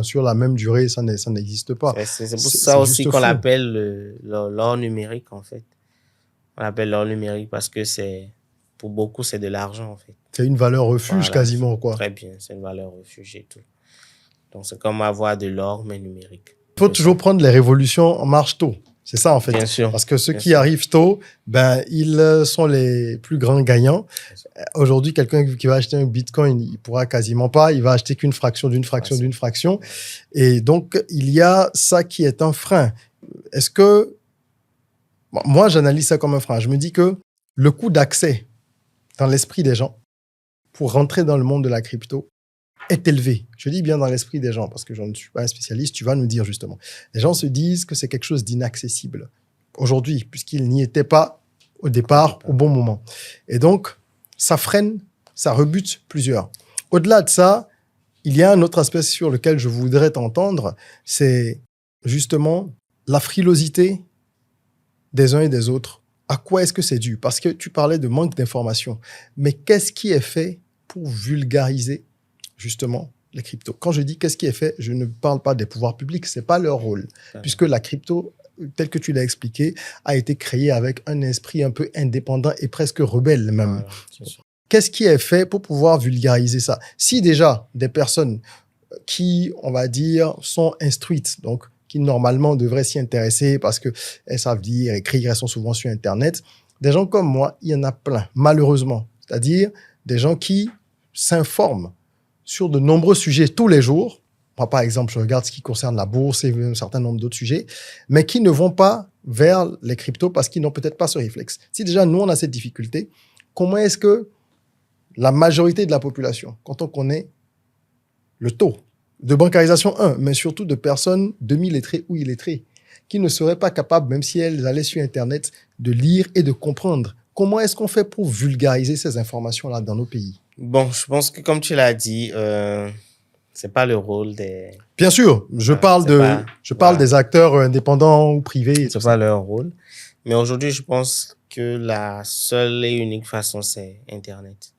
Sur la même durée, ça n'existe pas. C'est pour ça aussi qu'on l'appelle l'or numérique, en fait. On l'appelle l'or numérique parce que pour beaucoup, c'est de l'argent, en fait. C'est une valeur refuge quasiment, quoi. Très bien, c'est une valeur refuge et tout. Donc, c'est comme avoir de l'or, mais numérique. Il faut toujours prendre les révolutions en marche tôt. C'est ça, en fait. Bien sûr. Parce que ceux qui arrivent tôt, ils sont les plus grands gagnants. Aujourd'hui, quelqu'un qui va acheter un bitcoin, il pourra quasiment pas. Il va acheter qu'une fraction d'une fraction d'une fraction. Et donc, il y a ça qui est un frein. Est-ce que... moi, j'analyse ça comme un frein. Je me dis que le coût d'accès dans l'esprit des gens pour rentrer dans le monde de la crypto est élevé. Je dis bien dans l'esprit des gens, parce que je ne suis pas un spécialiste, tu vas nous dire justement. Les gens se disent que c'est quelque chose d'inaccessible aujourd'hui, puisqu'ils n'y étaient pas au départ, au bon moment. Et donc, ça freine, ça rebute plusieurs. Au-delà de ça, il y a un autre aspect sur lequel je voudrais t'entendre, c'est justement la frilosité des uns et des autres. À quoi est-ce que c'est dû? Parce que tu parlais de manque d'information. Mais qu'est-ce qui est fait pour vulgariser justement les cryptos? Quand je dis qu'est-ce qui est fait, je ne parle pas des pouvoirs publics, c'est pas leur rôle. Puisque la crypto, tel que tu l'as expliqué, a été créée avec un esprit un peu indépendant et presque rebelle même. Qu'est-ce qui est fait pour pouvoir vulgariser ça? Si déjà des personnes qui, on va dire, sont instruites, donc qui normalement devraient s'y intéresser parce qu'elles savent lire, écrire, elles sont souvent sur Internet, des gens comme moi, il y en a plein, malheureusement. C'est-à-dire des gens qui s'informent sur de nombreux sujets tous les jours. Moi, par exemple, je regarde ce qui concerne la bourse et un certain nombre d'autres sujets, mais qui ne vont pas vers les cryptos parce qu'ils n'ont peut-être pas ce réflexe. Si déjà, nous, on a cette difficulté, comment est-ce que la majorité de la population, quand on connaît le taux de bancarisation, mais surtout de personnes demi-lettrées ou illettrées, qui ne seraient pas capables, même si elles allaient sur Internet, de lire et de comprendre, comment est-ce qu'on fait pour vulgariser ces informations-là dans nos pays? Bon, je pense que comme tu l'as dit, c'est pas le rôle des... Bien sûr, je parle des acteurs indépendants ou privés. C'est pas leur rôle. Mais aujourd'hui, je pense que la seule et unique façon, c'est Internet.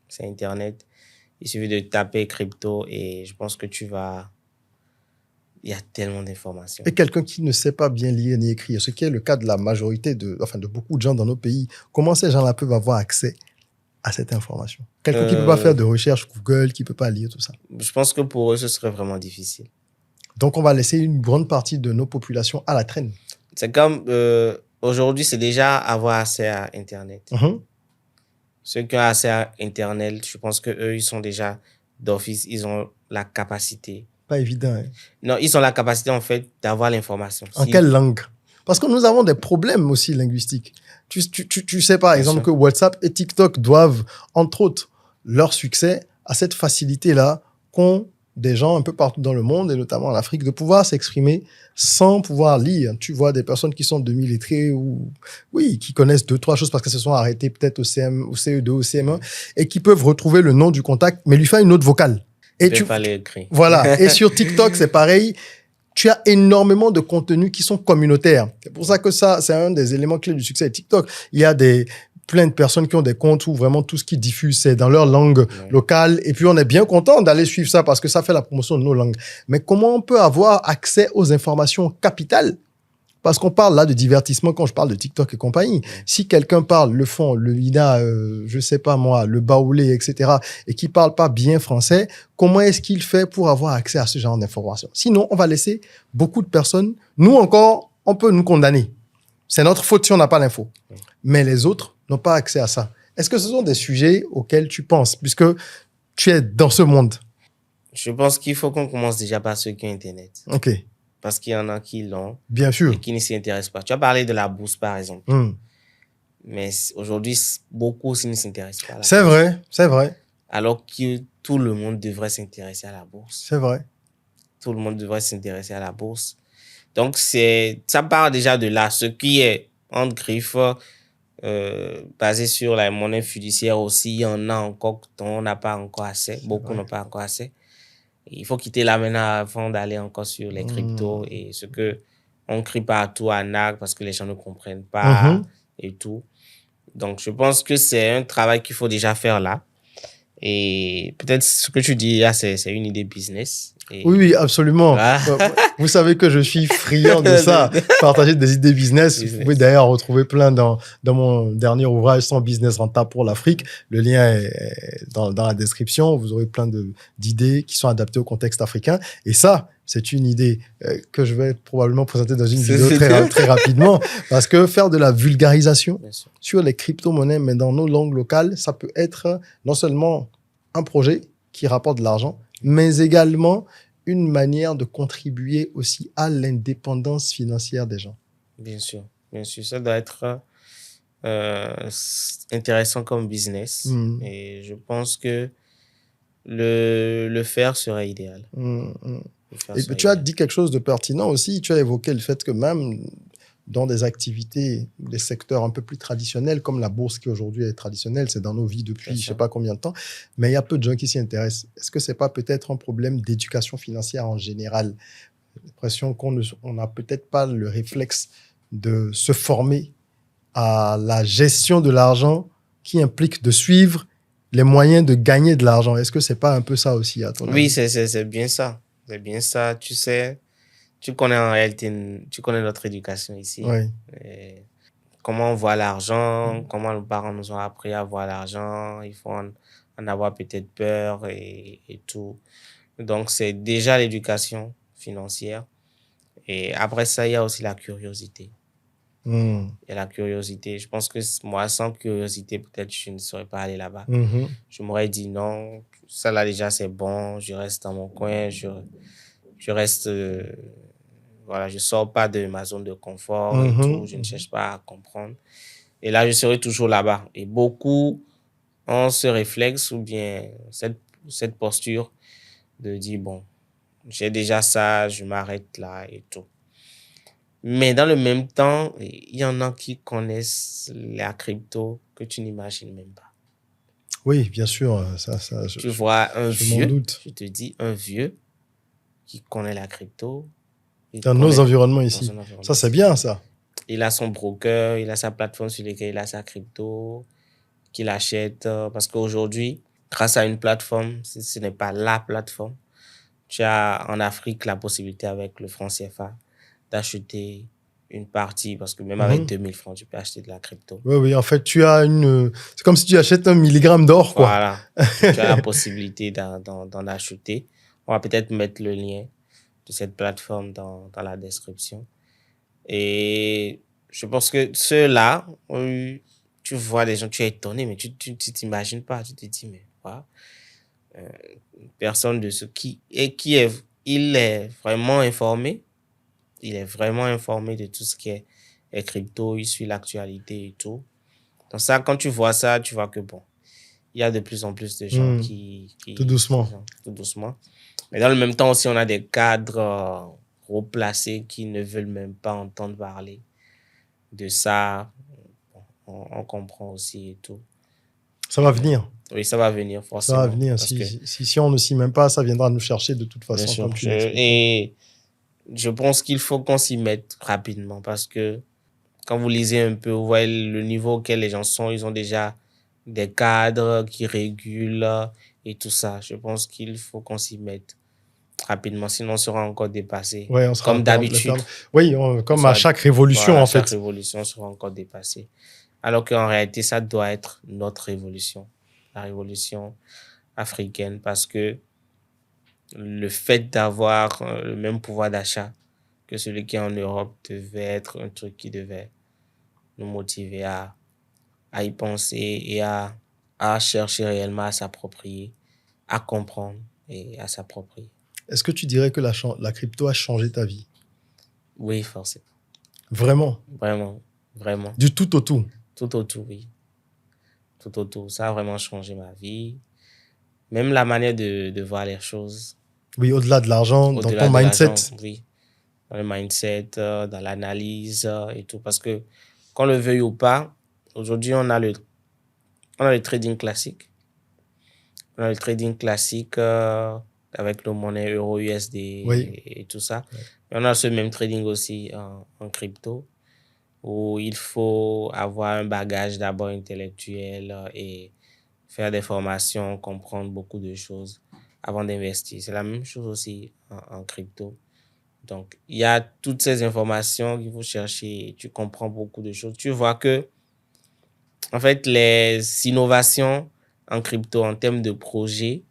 C'est Internet. Il suffit de taper crypto et je pense que il y a tellement d'informations. Et quelqu'un qui ne sait pas bien lire ni écrire, ce qui est le cas de la majorité de beaucoup de gens dans nos pays, comment ces gens-là peuvent avoir accès à cette information? Quelqu'un qui ne peut pas faire de recherche Google, qui ne peut pas lire tout ça. Je pense que pour eux, ce serait vraiment difficile. Donc, on va laisser une grande partie de nos populations à la traîne. C'est comme aujourd'hui, c'est déjà avoir accès à Internet. Ceux qui ont accès à Internet, je pense qu'eux, ils sont déjà d'office, ils ont la capacité. Pas évident. Hein? Non, ils ont la capacité, en fait, d'avoir l'information. En quelle langue? Parce que nous avons des problèmes aussi linguistiques. Tu sais, par exemple, que WhatsApp et TikTok doivent, entre autres, leur succès à cette facilité-là qu'ont des gens un peu partout dans le monde, et notamment en Afrique, de pouvoir s'exprimer sans pouvoir lire. Tu vois des personnes qui sont demi-lettrées ou, oui, qui connaissent 2-3 choses parce qu'elles se sont arrêtées peut-être au CE2, au CM1, et qui peuvent retrouver le nom du contact, mais lui faire une autre vocale. Et voilà. Et sur TikTok, c'est pareil. Tu as énormément de contenus qui sont communautaires. C'est pour ça que ça, c'est un des éléments clés du succès de TikTok. Il y a des plein de personnes qui ont des comptes où vraiment tout ce qu'ils diffusent, c'est dans leur langue locale. Et puis, on est bien content d'aller suivre ça parce que ça fait la promotion de nos langues. Mais comment on peut avoir accès aux informations capitales? Parce qu'on parle là de divertissement quand je parle de TikTok et compagnie. Si quelqu'un parle le fond, le Ina, je sais pas moi, le baoulé, etc., et qui parle pas bien français, comment est-ce qu'il fait pour avoir accès à ce genre d'informations? Sinon, on va laisser beaucoup de personnes, nous encore, on peut nous condamner. C'est notre faute si on n'a pas l'info. Mais les autres n'ont pas accès à ça. Est-ce que ce sont des sujets auxquels tu penses, puisque tu es dans ce monde? Je pense qu'il faut qu'on commence déjà par ceux qui ont Internet. OK. Parce qu'il y en a qui l'ont. Bien sûr. Et qui ne s'y intéressent pas. Tu as parlé de la bourse, par exemple. Mais aujourd'hui, beaucoup aussi ne s'intéressent pas à la bourse. C'est vrai, c'est vrai. Alors que tout le monde devrait s'intéresser à la bourse. C'est vrai. Tout le monde devrait s'intéresser à la bourse. Donc, ça part déjà de là. Ce qui est en griffe, basé sur la monnaie fiduciaire aussi, il y en a encore dont on n'a pas encore assez. Beaucoup n'ont pas encore assez. Il faut quitter là maintenant avant d'aller encore sur les cryptos et ce que on crie partout à NAC parce que les gens ne comprennent pas et tout. Donc, je pense que c'est un travail qu'il faut déjà faire là. Et peut-être ce que tu dis là, c'est une idée business. Et oui, absolument. Vous savez que je suis friand de ça, partager des idées business. Vous pouvez d'ailleurs retrouver plein dans mon dernier ouvrage, 100 business rentables pour l'Afrique. Le lien est dans la description. Vous aurez plein d'idées qui sont adaptées au contexte africain. Et ça, c'est une idée que je vais probablement présenter dans une vidéo très rapidement. Parce que faire de la vulgarisation sur les crypto-monnaies, mais dans nos langues locales, ça peut être non seulement un projet qui rapporte de l'argent, mais également une manière de contribuer aussi à l'indépendance financière des gens. Bien sûr. Ça doit être intéressant comme business. Et je pense que le faire serait idéal. Et tu as dit quelque chose de pertinent aussi. Tu as évoqué le fait que même dans des activités, des secteurs un peu plus traditionnels, comme la bourse qui aujourd'hui est traditionnelle, c'est dans nos vies depuis je ne sais pas combien de temps, mais il y a peu de gens qui s'y intéressent. Est-ce que ce n'est pas peut-être un problème d'éducation financière en général? J'ai l'impression qu'on n'a peut-être pas le réflexe de se former à la gestion de l'argent qui implique de suivre les moyens de gagner de l'argent. Est-ce que ce n'est pas un peu ça aussi à ton avis? Oui, c'est bien ça. C'est bien ça. Tu sais, tu connais en réalité, tu connais notre éducation ici. Oui. Et comment on voit l'argent, comment nos parents nous ont appris à voir l'argent. Il faut en avoir peut-être peur et tout. Donc, c'est déjà l'éducation financière. Et après ça, il y a aussi la curiosité. Et la curiosité, je pense que moi, sans curiosité, peut-être je ne serais pas allé là-bas. Je m'aurais dit non, ça là déjà c'est bon, je reste dans mon coin, je reste, voilà, je sors pas de ma zone de confort et tout, je ne cherche pas à comprendre. Et là, je serai toujours là-bas. Et beaucoup ont ce réflexe ou bien cette posture de dire bon, j'ai déjà ça, je m'arrête là et tout. Mais dans le même temps, il y en a qui connaissent la crypto que tu n'imagines même pas. Oui, bien sûr. Tu vois un vieux, doute. je te dis, un vieux qui connaît la crypto. Dans nos environnements ici. Ça, c'est bien, ça. Il a son broker, il a sa plateforme sur laquelle il a sa crypto, qu'il achète. Parce qu'aujourd'hui, grâce à une plateforme, ce n'est pas la plateforme. Tu as en Afrique la possibilité avec le franc CFA d'acheter une partie, parce que même avec 2000 francs, tu peux acheter de la crypto. Oui, en fait, tu as c'est comme si tu achètes 1 milligramme d'or, quoi. Voilà. Tu as la possibilité d'en acheter. On va peut-être mettre le lien de cette plateforme dans la description. Et je pense que ceux-là, tu vois des gens, tu es étonné, mais tu t'imagines pas. Tu te dis, mais quoi? Personne de ce il est vraiment informé. Il est vraiment informé de tout ce qui est crypto, il suit l'actualité et tout. Donc ça, quand tu vois ça, tu vois que bon, il y a de plus en plus de gens qui tout doucement. Tout doucement. Mais dans le même temps aussi, on a des cadres haut placés qui ne veulent même pas entendre parler de ça. On comprend aussi et tout. Ça va venir. Oui, ça va venir forcément. Ça va venir. Si on ne s'y met pas, ça viendra nous chercher de toute façon. Bien sûr. Et je pense qu'il faut qu'on s'y mette rapidement parce que quand vous lisez un peu, vous voyez le niveau auquel les gens sont. Ils ont déjà des cadres qui régulent et tout ça. Je pense qu'il faut qu'on s'y mette rapidement, sinon on sera encore dépassé. Ouais, on sera comme d'habitude. Oui, comme à chaque révolution, en fait. À chaque révolution, on sera encore dépassé. Alors qu'en réalité, ça doit être notre révolution, la révolution africaine, parce que le fait d'avoir le même pouvoir d'achat que celui qui est en Europe devait être un truc qui devait nous motiver à y penser et à chercher réellement à s'approprier, à comprendre et à s'approprier. Est-ce que tu dirais que la crypto a changé ta vie? Oui, forcément. Vraiment? Vraiment, vraiment. Du tout au tout? Tout au tout, oui. Tout au tout. Ça a vraiment changé ma vie. Même la manière de voir les choses. Oui, au-delà de l'argent, dans ton mindset. Oui, dans le mindset, dans l'analyse et tout. Parce que, qu'on le veuille ou pas, aujourd'hui, on a le trading classique. On a le trading classique avec nos monnaies euro, USD et tout ça. Oui. Et on a ce même trading aussi en crypto, où il faut avoir un bagage d'abord intellectuel et faire des formations, comprendre beaucoup de choses avant d'investir. C'est la même chose aussi en crypto. Donc, il y a toutes ces informations qu'il faut chercher et tu comprends beaucoup de choses. Tu vois que, en fait, les innovations en crypto en termes de projets,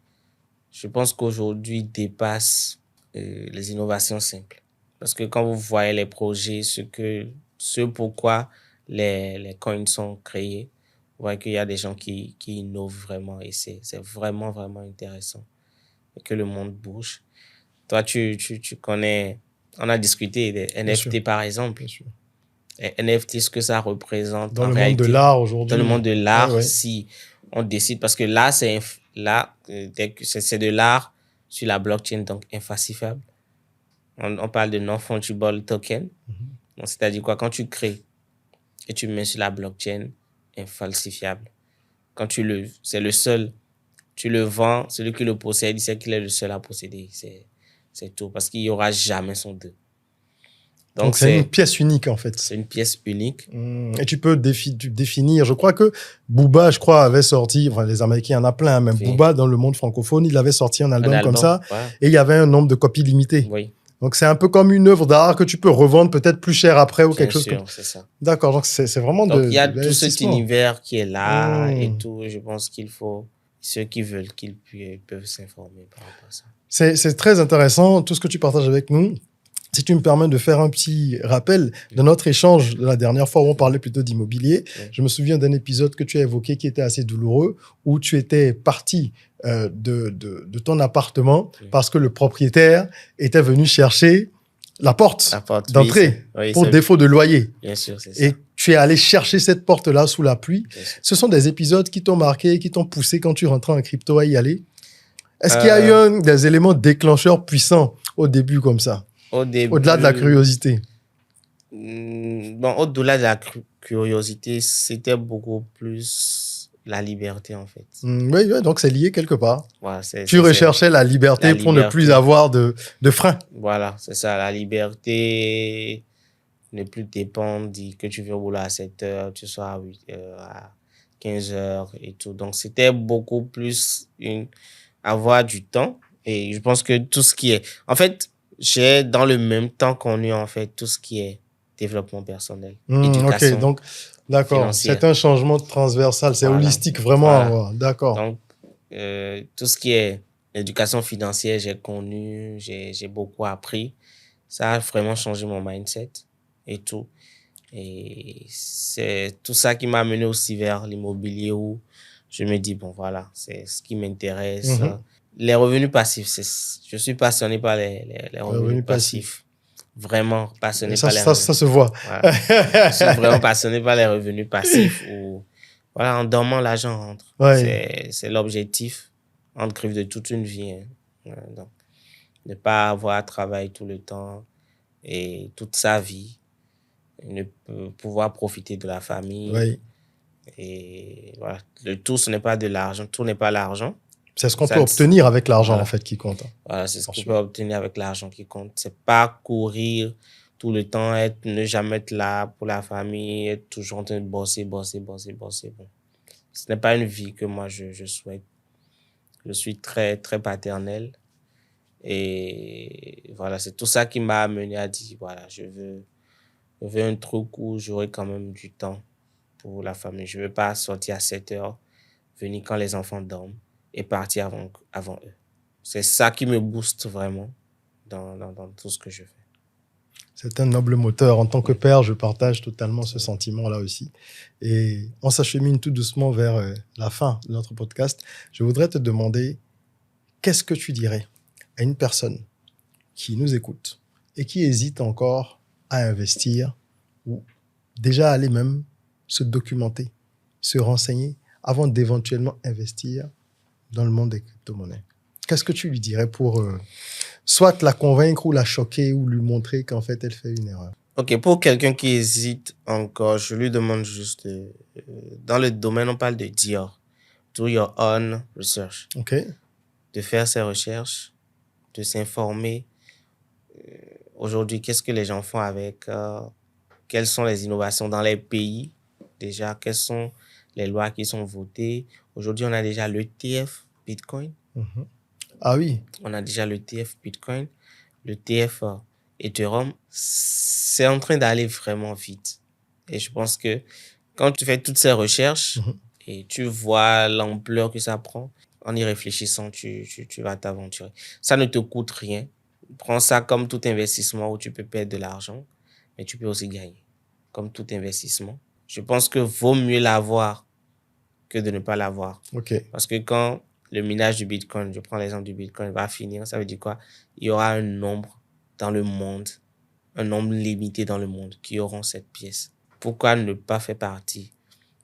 je pense qu'aujourd'hui dépassent les innovations simples. Parce que quand vous voyez les projets, ce pourquoi les coins sont créés, vous voyez qu'il y a des gens qui innovent vraiment et c'est vraiment, vraiment intéressant. Et que le monde bouge. Toi, tu connais, on a discuté des NFT par exemple. Bien sûr. Et NFT, ce que ça représente dans le monde de l'art aujourd'hui. Dans le monde de l'art, si on décide, parce que là, c'est de l'art sur la blockchain, donc infalsifiable. On parle de non-fungible token. Donc, c'est-à-dire quoi? Quand tu crées et tu mets sur la blockchain, infalsifiable. C'est le seul, tu le vends, celui qui le possède, il sait qu'il est le seul à posséder. C'est tout, parce qu'il n'y aura jamais son deux. Donc c'est une pièce unique, en fait. C'est une pièce unique. Et tu peux définir, je crois que Booba, avait sorti, enfin les Américains, il y en a plein, même Booba, dans le monde francophone, il avait sorti un album comme ça, et il y avait un nombre de copies limitées. Oui. Donc c'est un peu comme une œuvre d'art que tu peux revendre peut-être plus cher après ou quelque chose comme ça. C'est ça. D'accord, donc c'est vraiment donc il y a tout cet univers qui est là et tout. Je pense qu'il faut, ceux qui veulent, qu'ils peuvent s'informer par rapport à ça. C'est très intéressant, tout ce que tu partages avec nous. Si tu me permets de faire un petit rappel de notre échange de la dernière fois où on parlait plutôt d'immobilier, je me souviens d'un épisode que tu as évoqué qui était assez douloureux, où tu étais parti de ton appartement parce que le propriétaire était venu chercher la porte d'entrée pour défaut de loyer. Bien sûr, c'est ça. Et tu es allé chercher cette porte-là sous la pluie. Ce sont des épisodes qui t'ont marqué, qui t'ont poussé quand tu rentrais en crypto à y aller. Est-ce qu'il y a eu des éléments déclencheurs puissants au début comme ça? Au-delà de la curiosité. Bon, au-delà de la curiosité, c'était beaucoup plus la liberté, en fait. Oui, donc c'est lié quelque part. Voilà, tu recherchais la liberté pour ne plus avoir de frein. Voilà, c'est ça, la liberté, ne plus dépendre que tu viens au boulot à 7 heures, tu sois à 15 heures et tout. Donc, c'était beaucoup plus avoir du temps. Et je pense que tout ce qui est... En fait, j'ai dans le même temps qu'on est en fait tout ce qui est développement personnel, éducation. Ok, donc d'accord, c'est un changement transversal, c'est holistique vraiment. D'accord. Donc tout ce qui est éducation financière, j'ai connu, j'ai beaucoup appris. Ça a vraiment changé mon mindset et tout. Et c'est tout ça qui m'a mené aussi vers l'immobilier où je me dis bon voilà, c'est ce qui m'intéresse. Les revenus passifs, je suis passionné par les revenus passifs. Vraiment passionné par les revenus. Ça se voit. Voilà. Je suis vraiment passionné par les revenus passifs où, voilà, en dormant, l'argent rentre. C'est l'objectif entre griffes de toute une vie. Donc, ne pas avoir à travailler tout le temps et toute sa vie. Ne pouvoir profiter de la famille. Et voilà. Le tout, ce n'est pas de l'argent. Tout n'est pas l'argent. C'est ce qu'on peut obtenir avec l'argent, en fait, qui compte. Voilà, c'est ce qu'on peut obtenir avec l'argent qui compte. C'est pas courir tout le temps, ne jamais être là pour la famille, être toujours en train de bosser. Bon, ce n'est pas une vie que moi, je souhaite. Je suis très, très paternel. Et voilà, c'est tout ça qui m'a amené à dire, voilà, je veux un truc où j'aurai quand même du temps pour la famille. Je ne veux pas sortir à 7 heures, venir quand les enfants dorment et partir avant eux. C'est ça qui me booste vraiment dans tout ce que je fais. C'est un noble moteur. En tant que père, je partage totalement ce sentiment-là aussi. Et on s'achemine tout doucement vers la fin de notre podcast. Je voudrais te demander, qu'est-ce que tu dirais à une personne qui nous écoute et qui hésite encore à investir ou déjà aller même se documenter, se renseigner avant d'éventuellement investir dans le monde des crypto-monnaies? Qu'est-ce que tu lui dirais pour soit la convaincre ou la choquer ou lui montrer qu'en fait, elle fait une erreur? Ok, pour quelqu'un qui hésite encore, je lui demande juste, dans le domaine, on parle de DIOR, do your own research. Ok. De faire ses recherches, de s'informer. Aujourd'hui, qu'est-ce que les gens font avec, quelles sont les innovations dans les pays, déjà, quelles sont les lois qui sont votées. Aujourd'hui, on a déjà l'ETF Bitcoin. Mm-hmm. Ah oui. On a déjà l'ETF Bitcoin, l'ETF Ethereum. C'est en train d'aller vraiment vite. Et je pense que quand tu fais toutes ces recherches et tu vois l'ampleur que ça prend, en y réfléchissant, tu vas t'aventurer. Ça ne te coûte rien. Prends ça comme tout investissement où tu peux perdre de l'argent, mais tu peux aussi gagner. Comme tout investissement. Je pense que vaut mieux l'avoir que de ne pas l'avoir. Okay. Parce que quand le minage du Bitcoin, je prends l'exemple du Bitcoin, va finir, ça veut dire quoi? Il y aura un nombre dans le monde, un nombre limité dans le monde qui auront cette pièce. Pourquoi ne pas faire partie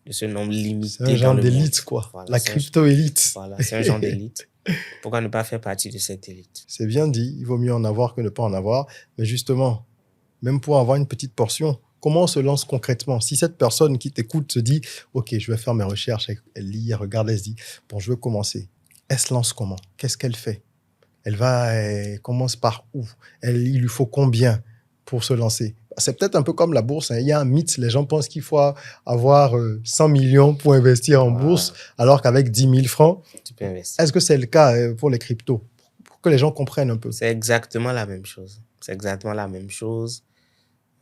de ce nombre limité dans le monde? C'est un genre d'élite, quoi. Voilà, la crypto-élite. Voilà, c'est un genre d'élite. Pourquoi ne pas faire partie de cette élite? C'est bien dit, il vaut mieux en avoir que ne pas en avoir. Mais justement, même pour avoir une petite portion, comment on se lance concrètement? Si cette personne qui t'écoute se dit « Ok, je vais faire mes recherches », elle lit, elle regarde, elle se dit « Bon, je veux commencer ». Elle se lance comment? Qu'est-ce qu'elle fait? Elle commence par où? Il lui faut combien pour se lancer? C'est peut-être un peu comme la bourse. Il y a un mythe. Les gens pensent qu'il faut avoir 100 millions pour investir en bourse, alors qu'avec 10 000 francs, tu peux investir. Est-ce que c'est le cas pour les cryptos? Pour que les gens comprennent un peu. C'est exactement la même chose. C'est exactement la même chose.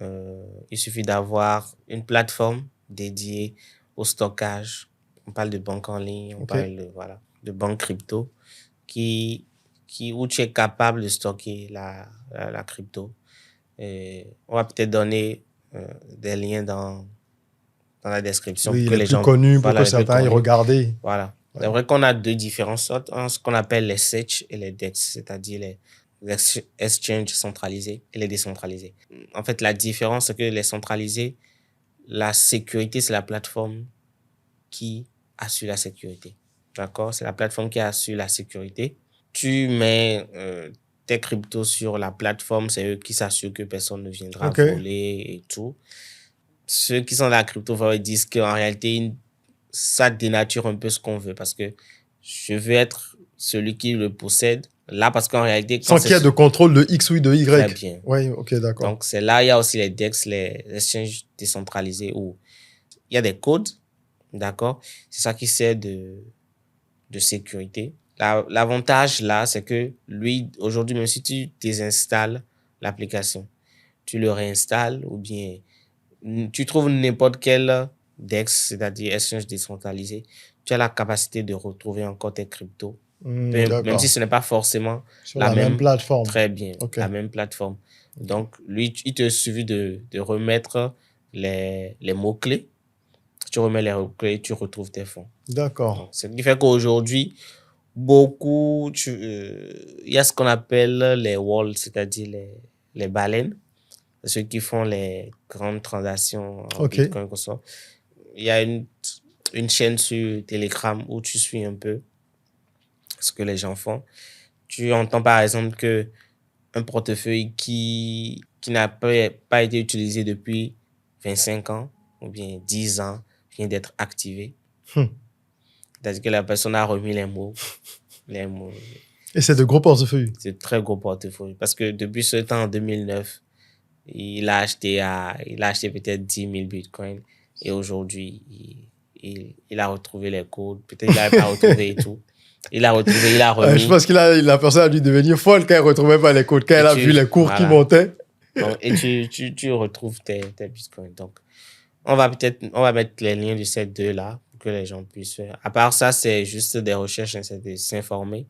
Il suffit d'avoir une plateforme dédiée au stockage. On parle de banque en ligne, on parle de banque crypto, où tu es capable de stocker la crypto. Et on va peut-être donner des liens dans la description. Oui, les plus connus pour que certains aillent regarder. Voilà. Ouais. C'est vrai qu'on a deux différentes sortes. Ce qu'on appelle les SEC et les DEX, c'est-à-dire les exchanges centralisés et les décentralisés. En fait, la différence, c'est que les centralisés, la sécurité, c'est la plateforme qui assure la sécurité. D'accord? C'est la plateforme qui assure la sécurité. Tu mets tes cryptos sur la plateforme, c'est eux qui s'assurent que personne ne viendra voler et tout. Ceux qui sont dans la crypto disent qu'en réalité, ça dénature un peu ce qu'on veut parce que je veux être celui qui le possède. Là, parce qu'en réalité... Sans qu'il y ait de contrôle de X ou de Y. Très bien. Oui, ok, d'accord. Donc, c'est là, il y a aussi les DEX, les exchanges décentralisés où il y a des codes, d'accord? C'est ça qui sert de sécurité. L'avantage là, c'est que lui, aujourd'hui, même si tu désinstalles l'application, tu le réinstalles ou bien tu trouves n'importe quel DEX, c'est-à-dire exchange décentralisé, tu as la capacité de retrouver encore tes cryptos. Même si ce n'est pas forcément sur la même plateforme. Très bien, la même plateforme. Donc, lui, il te suffit de remettre les mots-clés. Tu remets les mots-clés, tu retrouves tes fonds. D'accord. Ce qui fait qu'aujourd'hui, il y a ce qu'on appelle les whales, c'est-à-dire les baleines. Ceux qui font les grandes transactions en Bitcoin. Il y a une chaîne sur Telegram où tu suis un peu ce que les gens font. Tu entends par exemple qu'un portefeuille qui n'a pas été utilisé depuis 25 ans ou bien 10 ans vient d'être activé. C'est-à-dire que la personne a remis les mots. Et c'est de gros portefeuilles? C'est de très gros portefeuilles. Parce que depuis ce temps, en 2009, il a acheté peut-être 10 000 bitcoins et aujourd'hui, il a retrouvé les codes. Peut-être il n'avait pas retrouvé et tout. Il a retrouvé, il a remis. Je pense la personne a dû devenir folle quand elle ne retrouvait pas les codes, quand elle a vu les cours qui montaient. Donc, et tu retrouves tes bitcoins. Donc, on va mettre les liens de ces deux-là pour que les gens puissent faire. À part ça, c'est juste des recherches, c'est de s'informer.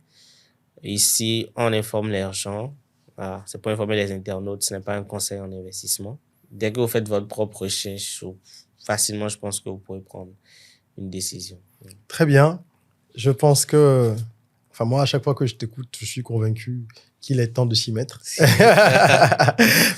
Ici, on informe les gens. Voilà, c'est pour informer les internautes, ce n'est pas un conseil en investissement. Dès que vous faites votre propre recherche, facilement, je pense que vous pourrez prendre une décision. Très bien. Je pense que... Enfin, moi, à chaque fois que je t'écoute, je suis convaincu qu'il est temps de s'y mettre.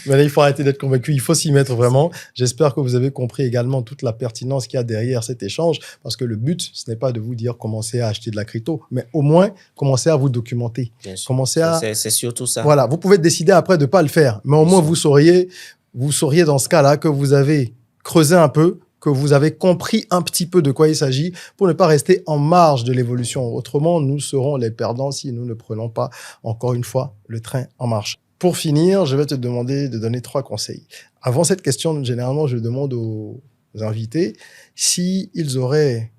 Mais là, il faut arrêter d'être convaincu. Il faut s'y mettre vraiment. J'espère que vous avez compris également toute la pertinence qu'il y a derrière cet échange. Parce que le but, ce n'est pas de vous dire commencez à acheter de la crypto, mais au moins, commencez à vous documenter. C'est surtout ça. Voilà. Vous pouvez décider après de ne pas le faire. Mais au moins, vous sauriez dans ce cas-là que vous avez creusé un peu, que vous avez compris un petit peu de quoi il s'agit pour ne pas rester en marge de l'évolution. Autrement, nous serons les perdants si nous ne prenons pas, encore une fois, le train en marche. Pour finir, je vais te demander de donner 3 conseils. Avant cette question, généralement, je demande aux invités s'ils auraient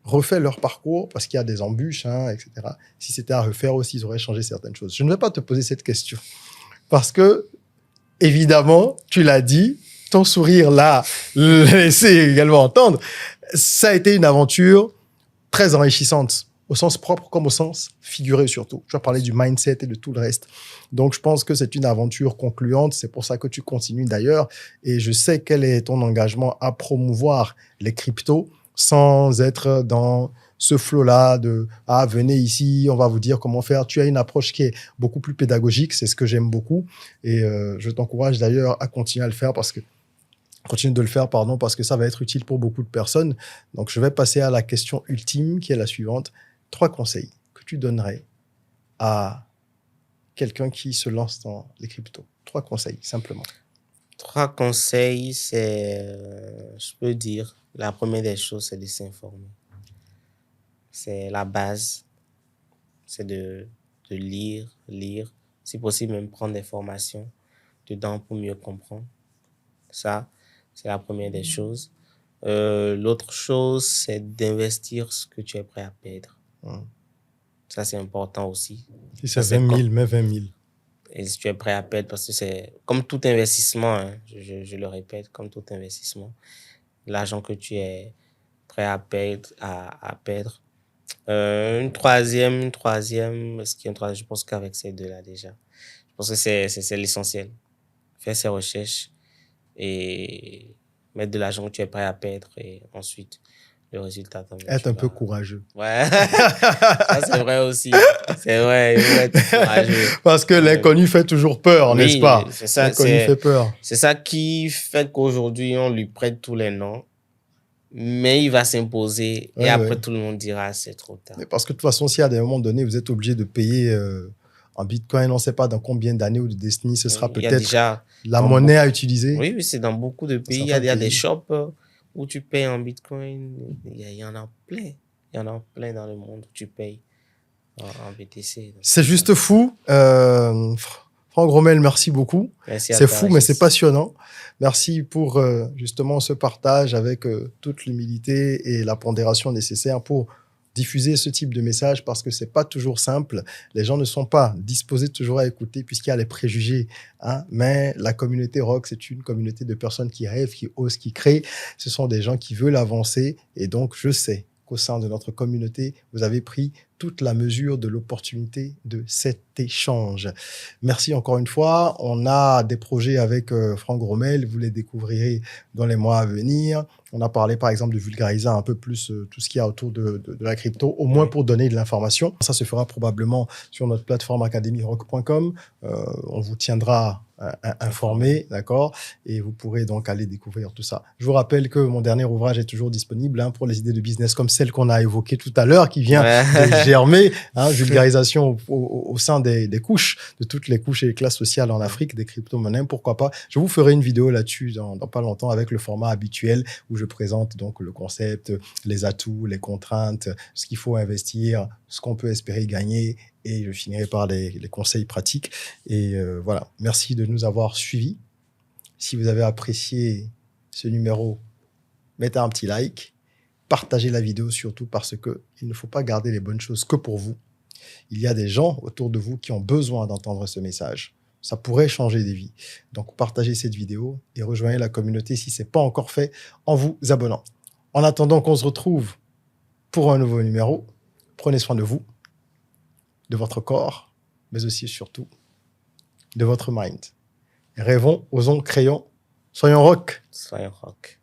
refait leur parcours, parce qu'il y a des embûches, etc. Si c'était à refaire aussi, ils auraient changé certaines choses. Je ne vais pas te poser cette question parce que, évidemment, tu l'as dit, ton sourire là, laissé également entendre, ça a été une aventure très enrichissante, au sens propre comme au sens figuré surtout. Tu as parlé du mindset et de tout le reste. Donc, je pense que c'est une aventure concluante. C'est pour ça que tu continues d'ailleurs. Et je sais quel est ton engagement à promouvoir les cryptos sans être dans ce flot-là de « Ah, venez ici, on va vous dire comment faire ». Tu as une approche qui est beaucoup plus pédagogique. C'est ce que j'aime beaucoup. Et je t'encourage d'ailleurs à continuer à le faire parce que ça va être utile pour beaucoup de personnes. Donc, je vais passer à la question ultime qui est la suivante. 3 conseils que tu donnerais à quelqu'un qui se lance dans les cryptos. 3 conseils, simplement. 3 conseils, je peux dire, la première des choses, c'est de s'informer. C'est la base. C'est de lire. Si possible, même prendre des formations dedans pour mieux comprendre. Ça, c'est la première des choses. L'autre chose, c'est d'investir ce que tu es prêt à perdre. Ça, c'est important aussi. Si c'est 20 000, mais 20 000. Et si tu es prêt à perdre, parce que c'est comme tout investissement, je le répète, comme tout investissement, l'argent que tu es prêt à perdre. Une troisième, est-ce qu'il y a une troisième? Je pense qu'avec ces deux-là déjà. Je pense que c'est l'essentiel. Faire ses recherches et mettre de l'argent que tu es prêt à perdre et ensuite le résultat. Être un peu courageux. Ouais, ça c'est vrai aussi. C'est vrai, il faut être courageux. Parce que l'inconnu fait toujours peur, n'est-ce pas? C'est ça, l'inconnu fait peur. C'est ça qui fait qu'aujourd'hui on lui prête tous les noms, mais il va s'imposer et après tout le monde dira c'est trop tard. Mais parce que de toute façon, si à des moments donnés vous êtes obligé de payer en Bitcoin, on ne sait pas dans combien d'années ou de décennies ce sera peut-être la monnaie à utiliser. Oui, c'est dans beaucoup de pays. Il y a des shops où tu payes en Bitcoin. Il y en a plein. Il y en a plein dans le monde où tu payes en BTC. C'est juste fou. Franck Rommel, merci beaucoup. C'est fou, mais c'est passionnant. Merci pour justement ce partage avec toute l'humilité et la pondération nécessaire pour diffuser ce type de message parce que c'est pas toujours simple. Les gens ne sont pas disposés toujours à écouter puisqu'il y a les préjugés. Mais la communauté rock, c'est une communauté de personnes qui rêvent, qui osent, qui créent. Ce sont des gens qui veulent avancer. Et donc, je sais qu'au sein de notre communauté, vous avez pris toute la mesure de l'opportunité de cet échange. Merci encore une fois. On a des projets avec Franck Rommel. Vous les découvrirez dans les mois à venir. On a parlé, par exemple, de vulgariser un peu plus tout ce qu'il y a autour de la crypto, au moins pour donner de l'information. Ça se fera probablement sur notre plateforme academyrock.com. On vous tiendra informé, d'accord? Et vous pourrez donc aller découvrir tout ça. Je vous rappelle que mon dernier ouvrage est toujours disponible pour les idées de business comme celle qu'on a évoquée tout à l'heure, qui vient de germer, vulgarisation au sein des couches, de toutes les couches et les classes sociales en Afrique, des crypto-monnaies, pourquoi pas. Je vous ferai une vidéo là-dessus dans pas longtemps avec le format habituel où je présente donc le concept, les atouts, les contraintes, ce qu'il faut investir, ce qu'on peut espérer gagner, et je finirai par les conseils pratiques. Et voilà, merci de nous avoir suivis. Si vous avez apprécié ce numéro, mettez un petit like, partagez la vidéo surtout parce qu'il ne faut pas garder les bonnes choses que pour vous. Il y a des gens autour de vous qui ont besoin d'entendre ce message. Ça pourrait changer des vies. Donc, partagez cette vidéo et rejoignez la communauté si ce n'est pas encore fait en vous abonnant. En attendant qu'on se retrouve pour un nouveau numéro, prenez soin de vous, de votre corps, mais aussi et surtout de votre mind. Rêvons, osons, créons, soyons rock. Soyons rock.